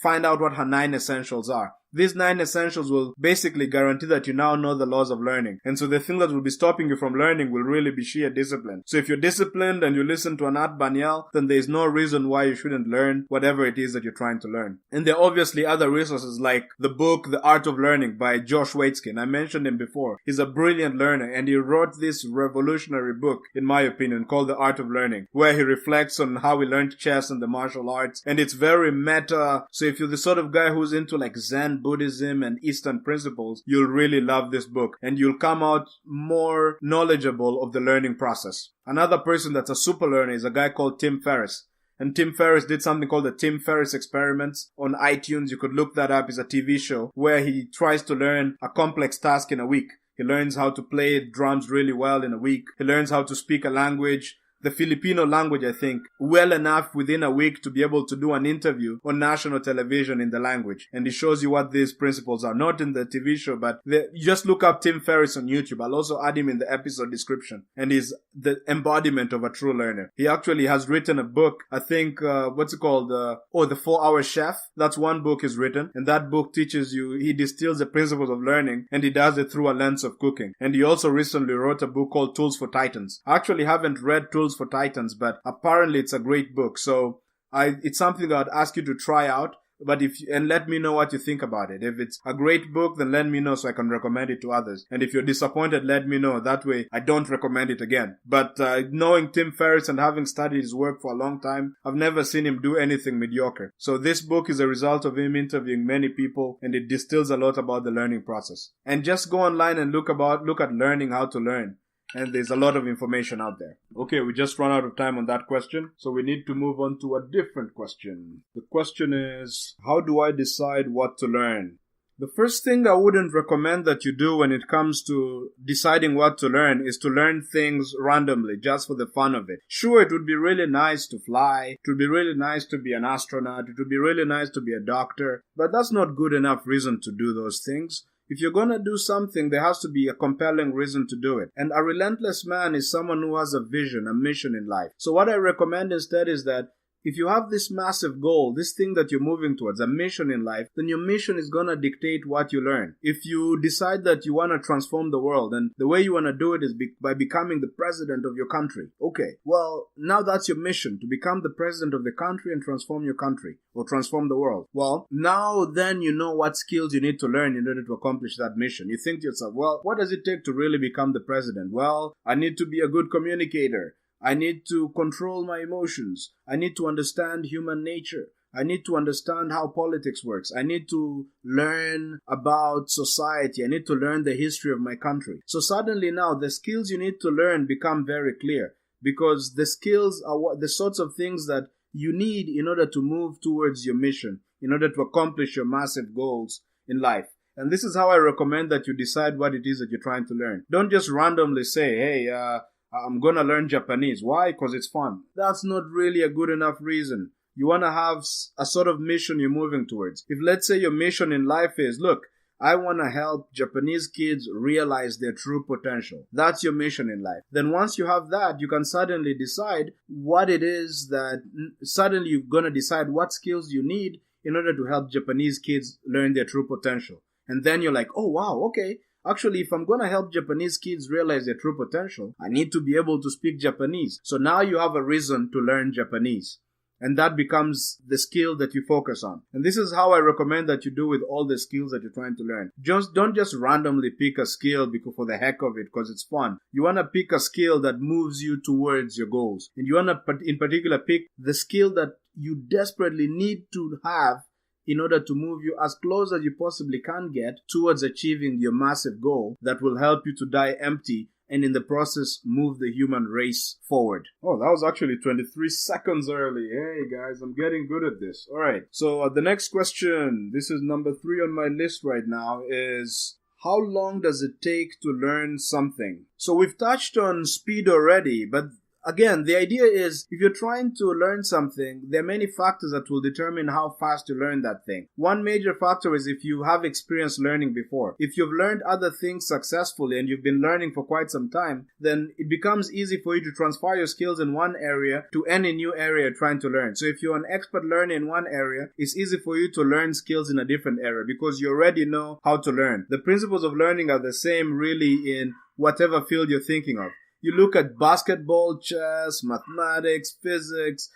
find out what her 9 essentials are. These 9 essentials will basically guarantee that you now know the laws of learning. And so the thing that will be stopping you from learning will really be sheer discipline. So if you're disciplined and you listen to Anat Baniel, then there's no reason why you shouldn't learn whatever it is that you're trying to learn. And there are obviously other resources like the book, The Art of Learning by Josh Waitzkin. I mentioned him before. He's a brilliant learner and he wrote this revolutionary book, in my opinion, called The Art of Learning, where he reflects on how he learned chess and the martial arts. And it's very meta. So if you're the sort of guy who's into like Zen Buddhism and Eastern principles, you'll really love this book and you'll come out more knowledgeable of the learning process. Another person that's a super learner is a guy called Tim Ferriss. And Tim Ferriss did something called the Tim Ferriss experiments on iTunes. You could look that up. It's a TV show where he tries to learn a complex task in a week. He learns how to play drums really well in a week. He learns how to speak a language, the Filipino language, I think, well enough within a week to be able to do an interview on national television in the language. And it shows you what these principles are. Not in the TV show, but you just look up Tim Ferriss on YouTube. I'll also add him in the episode description. And he's the embodiment of a true learner. He actually has written a book, I think, what's it called? The 4-Hour Chef. That's one book he's written. And that book teaches you, he distills the principles of learning, and he does it through a lens of cooking. And he also recently wrote a book called Tools for Titans. I actually haven't read Tools for Titans, but apparently it's a great book. So it's something I'd ask you to try out. But and let me know what you think about it. If it's a great book, then let me know so I can recommend it to others. And if you're disappointed, let me know. That way I don't recommend it again. But knowing Tim Ferriss and having studied his work for a long time, I've never seen him do anything mediocre. So this book is a result of him interviewing many people, and it distills a lot about the learning process. And just go online and look at learning how to learn. And there's a lot of information out there. Okay, we just run out of time on that question, so we need to move on to a different question. The question is, how do I decide what to learn? The first thing I wouldn't recommend that you do when it comes to deciding what to learn is to learn things randomly, just for the fun of it. Sure, it would be really nice to fly, it would be really nice to be an astronaut, it would be really nice to be a doctor, but that's not good enough reason to do those things. If you're going to do something, there has to be a compelling reason to do it. And a relentless man is someone who has a vision, a mission in life. So what I recommend instead is that if you have this massive goal, this thing that you're moving towards, a mission in life, then your mission is going to dictate what you learn. If you decide that you want to transform the world, and the way you want to do it is by becoming the president of your country. Okay, well, now that's your mission, to become the president of the country and transform your country, or transform the world. Well, now then you know what skills you need to learn in order to accomplish that mission. You think to yourself, well, what does it take to really become the president? Well, I need to be a good communicator. I need to control my emotions. I need to understand human nature. I need to understand how politics works. I need to learn about society. I need to learn the history of my country. So suddenly now the skills you need to learn become very clear, because the skills are the sorts of things that you need in order to move towards your mission, in order to accomplish your massive goals in life. And this is how I recommend that you decide what it is that you're trying to learn. Don't just randomly say, hey, I'm going to learn Japanese. Why? Because it's fun. That's not really a good enough reason. You want to have a sort of mission you're moving towards. If let's say your mission in life is, look, I want to help Japanese kids realize their true potential. That's your mission in life. Then once you have that, you can suddenly decide what it is that, suddenly you're going to decide what skills you need in order to help Japanese kids learn their true potential. And then you're like, oh wow, okay. Actually, if I'm going to help Japanese kids realize their true potential, I need to be able to speak Japanese. So now you have a reason to learn Japanese. And that becomes the skill that you focus on. And this is how I recommend that you do with all the skills that you're trying to learn. Don't just randomly pick a skill for the heck of it because it's fun. You want to pick a skill that moves you towards your goals. And you want to, in particular, pick the skill that you desperately need to have in order to move you as close as you possibly can get towards achieving your massive goal that will help you to die empty and in the process move the human race forward. Oh, that was actually 23 seconds early. Hey guys, I'm getting good at this. Alright, so the next question, this is number 3 on my list right now, is how long does it take to learn something? So we've touched on speed already, but again, the idea is if you're trying to learn something, there are many factors that will determine how fast you learn that thing. One major factor is if you have experience learning before. If you've learned other things successfully and you've been learning for quite some time, then it becomes easy for you to transfer your skills in one area to any new area you're trying to learn. So if you're an expert learner in one area, it's easy for you to learn skills in a different area because you already know how to learn. The principles of learning are the same really in whatever field you're thinking of. You look at basketball, chess, mathematics, physics,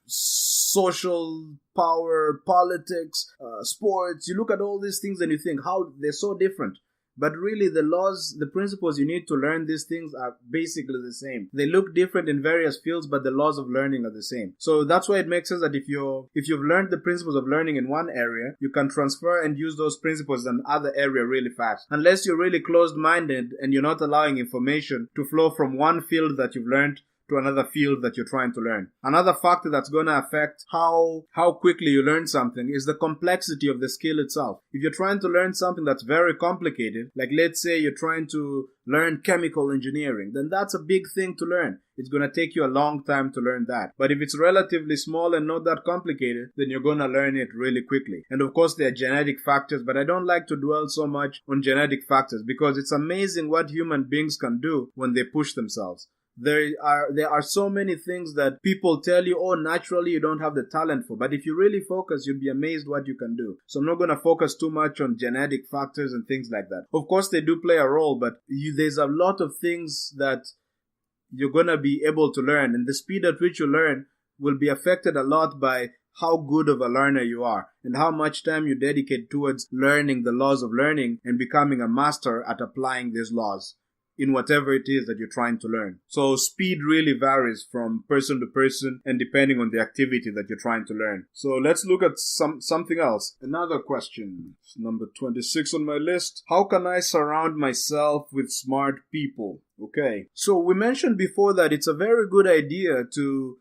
social power, politics, sports. You look at all these things and you think how they're so different. But really the laws, the principles you need to learn these things are basically the same. They look different in various fields, but the laws of learning are the same. So that's why it makes sense that if you've learned the principles of learning in one area, you can transfer and use those principles in another area really fast. Unless you're really closed-minded and you're not allowing information to flow from one field that you've learned to another field that you're trying to learn. Another factor that's going to affect how quickly you learn something is the complexity of the skill itself. If you're trying to learn something that's very complicated, like let's say you're trying to learn chemical engineering, then that's a big thing to learn. It's going to take you a long time to learn that. But if it's relatively small and not that complicated, then you're going to learn it really quickly. And of course, there are genetic factors, but I don't like to dwell so much on genetic factors because it's amazing what human beings can do when they push themselves. There are so many things that people tell you, oh, naturally you don't have the talent for. But if you really focus, you'll be amazed what you can do. So I'm not going to focus too much on genetic factors and things like that. Of course, they do play a role, but there's a lot of things that you're going to be able to learn. And the speed at which you learn will be affected a lot by how good of a learner you are and how much time you dedicate towards learning the laws of learning and becoming a master at applying these laws in whatever it is that you're trying to learn. So speed really varies from person to person and depending on the activity that you're trying to learn. So let's look at something else. Another question, number 26 on my list. How can I surround myself with smart people? Okay. So we mentioned before that it's a very good idea to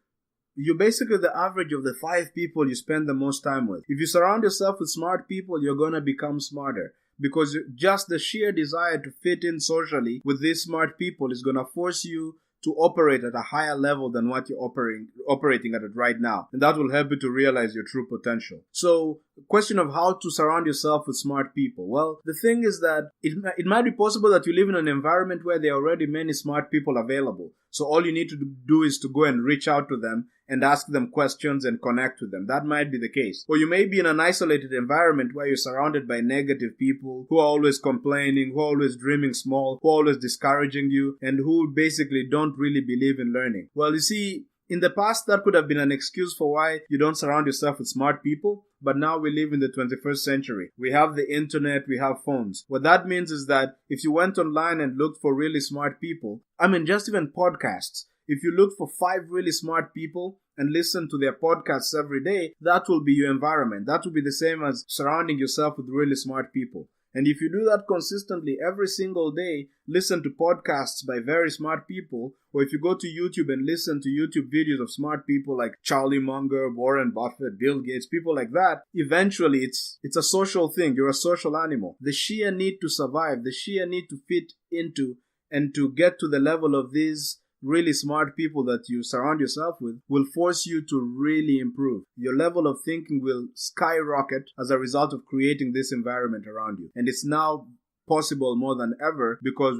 you're basically the average of the 5 people you spend the most time with. If you surround yourself with smart people, you're going to become smarter. Because just the sheer desire to fit in socially with these smart people is going to force you to operate at a higher level than what you're operating at it right now. And that will help you to realize your true potential. So, question of how to surround yourself with smart people. Well, the thing is that it might be possible that you live in an environment where there are already many smart people available. So all you need to do is to go and reach out to them and ask them questions and connect with them. That might be the case. Or you may be in an isolated environment where you're surrounded by negative people who are always complaining, who are always dreaming small, who are always discouraging you, and who basically don't really believe in learning. Well, you see, in the past, that could have been an excuse for why you don't surround yourself with smart people. But now we live in the 21st century. We have the internet, we have phones. What that means is that if you went online and looked for really smart people, just even podcasts, if you look for 5 really smart people and listen to their podcasts every day, that will be your environment. That will be the same as surrounding yourself with really smart people. And if you do that consistently every single day, listen to podcasts by very smart people, or if you go to YouTube and listen to YouTube videos of smart people like Charlie Munger, Warren Buffett, Bill Gates, people like that, eventually it's a social thing. You're a social animal. The sheer need to survive, the sheer need to fit into and to get to the level of these really smart people that you surround yourself with will force you to really improve. Your level of thinking will skyrocket as a result of creating this environment around you. And it's now possible more than ever because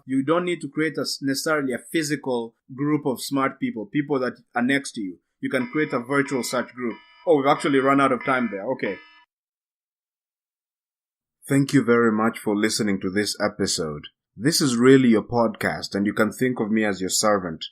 you don't need to create necessarily a physical group of smart people that are next to you. You can create a virtual such group. Oh, we've actually run out of time there. Okay. Thank you very much for listening to this episode. This is really your podcast, and you can think of me as your servant.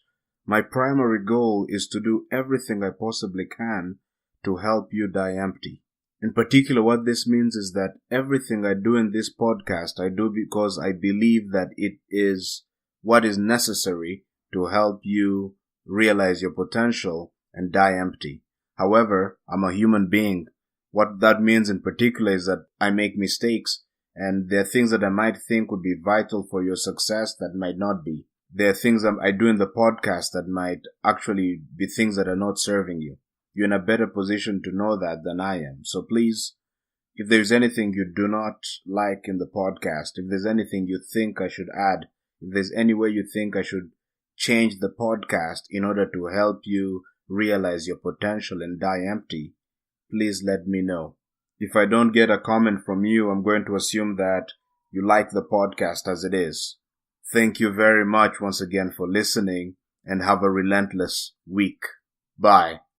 My primary goal is to do everything I possibly can to help you die empty. In particular, what this means is that everything I do in this podcast, I do because I believe that it is what is necessary to help you realize your potential and die empty. However, I'm a human being. What that means in particular is that I make mistakes. And there are things that I might think would be vital for your success that might not be. There are things that I do in the podcast that might actually be things that are not serving you. You're in a better position to know that than I am. So please, if there's anything you do not like in the podcast, if there's anything you think I should add, if there's any way you think I should change the podcast in order to help you realize your potential and die empty, please let me know. If I don't get a comment from you, I'm going to assume that you like the podcast as it is. Thank you very much once again for listening and have a relentless week. Bye.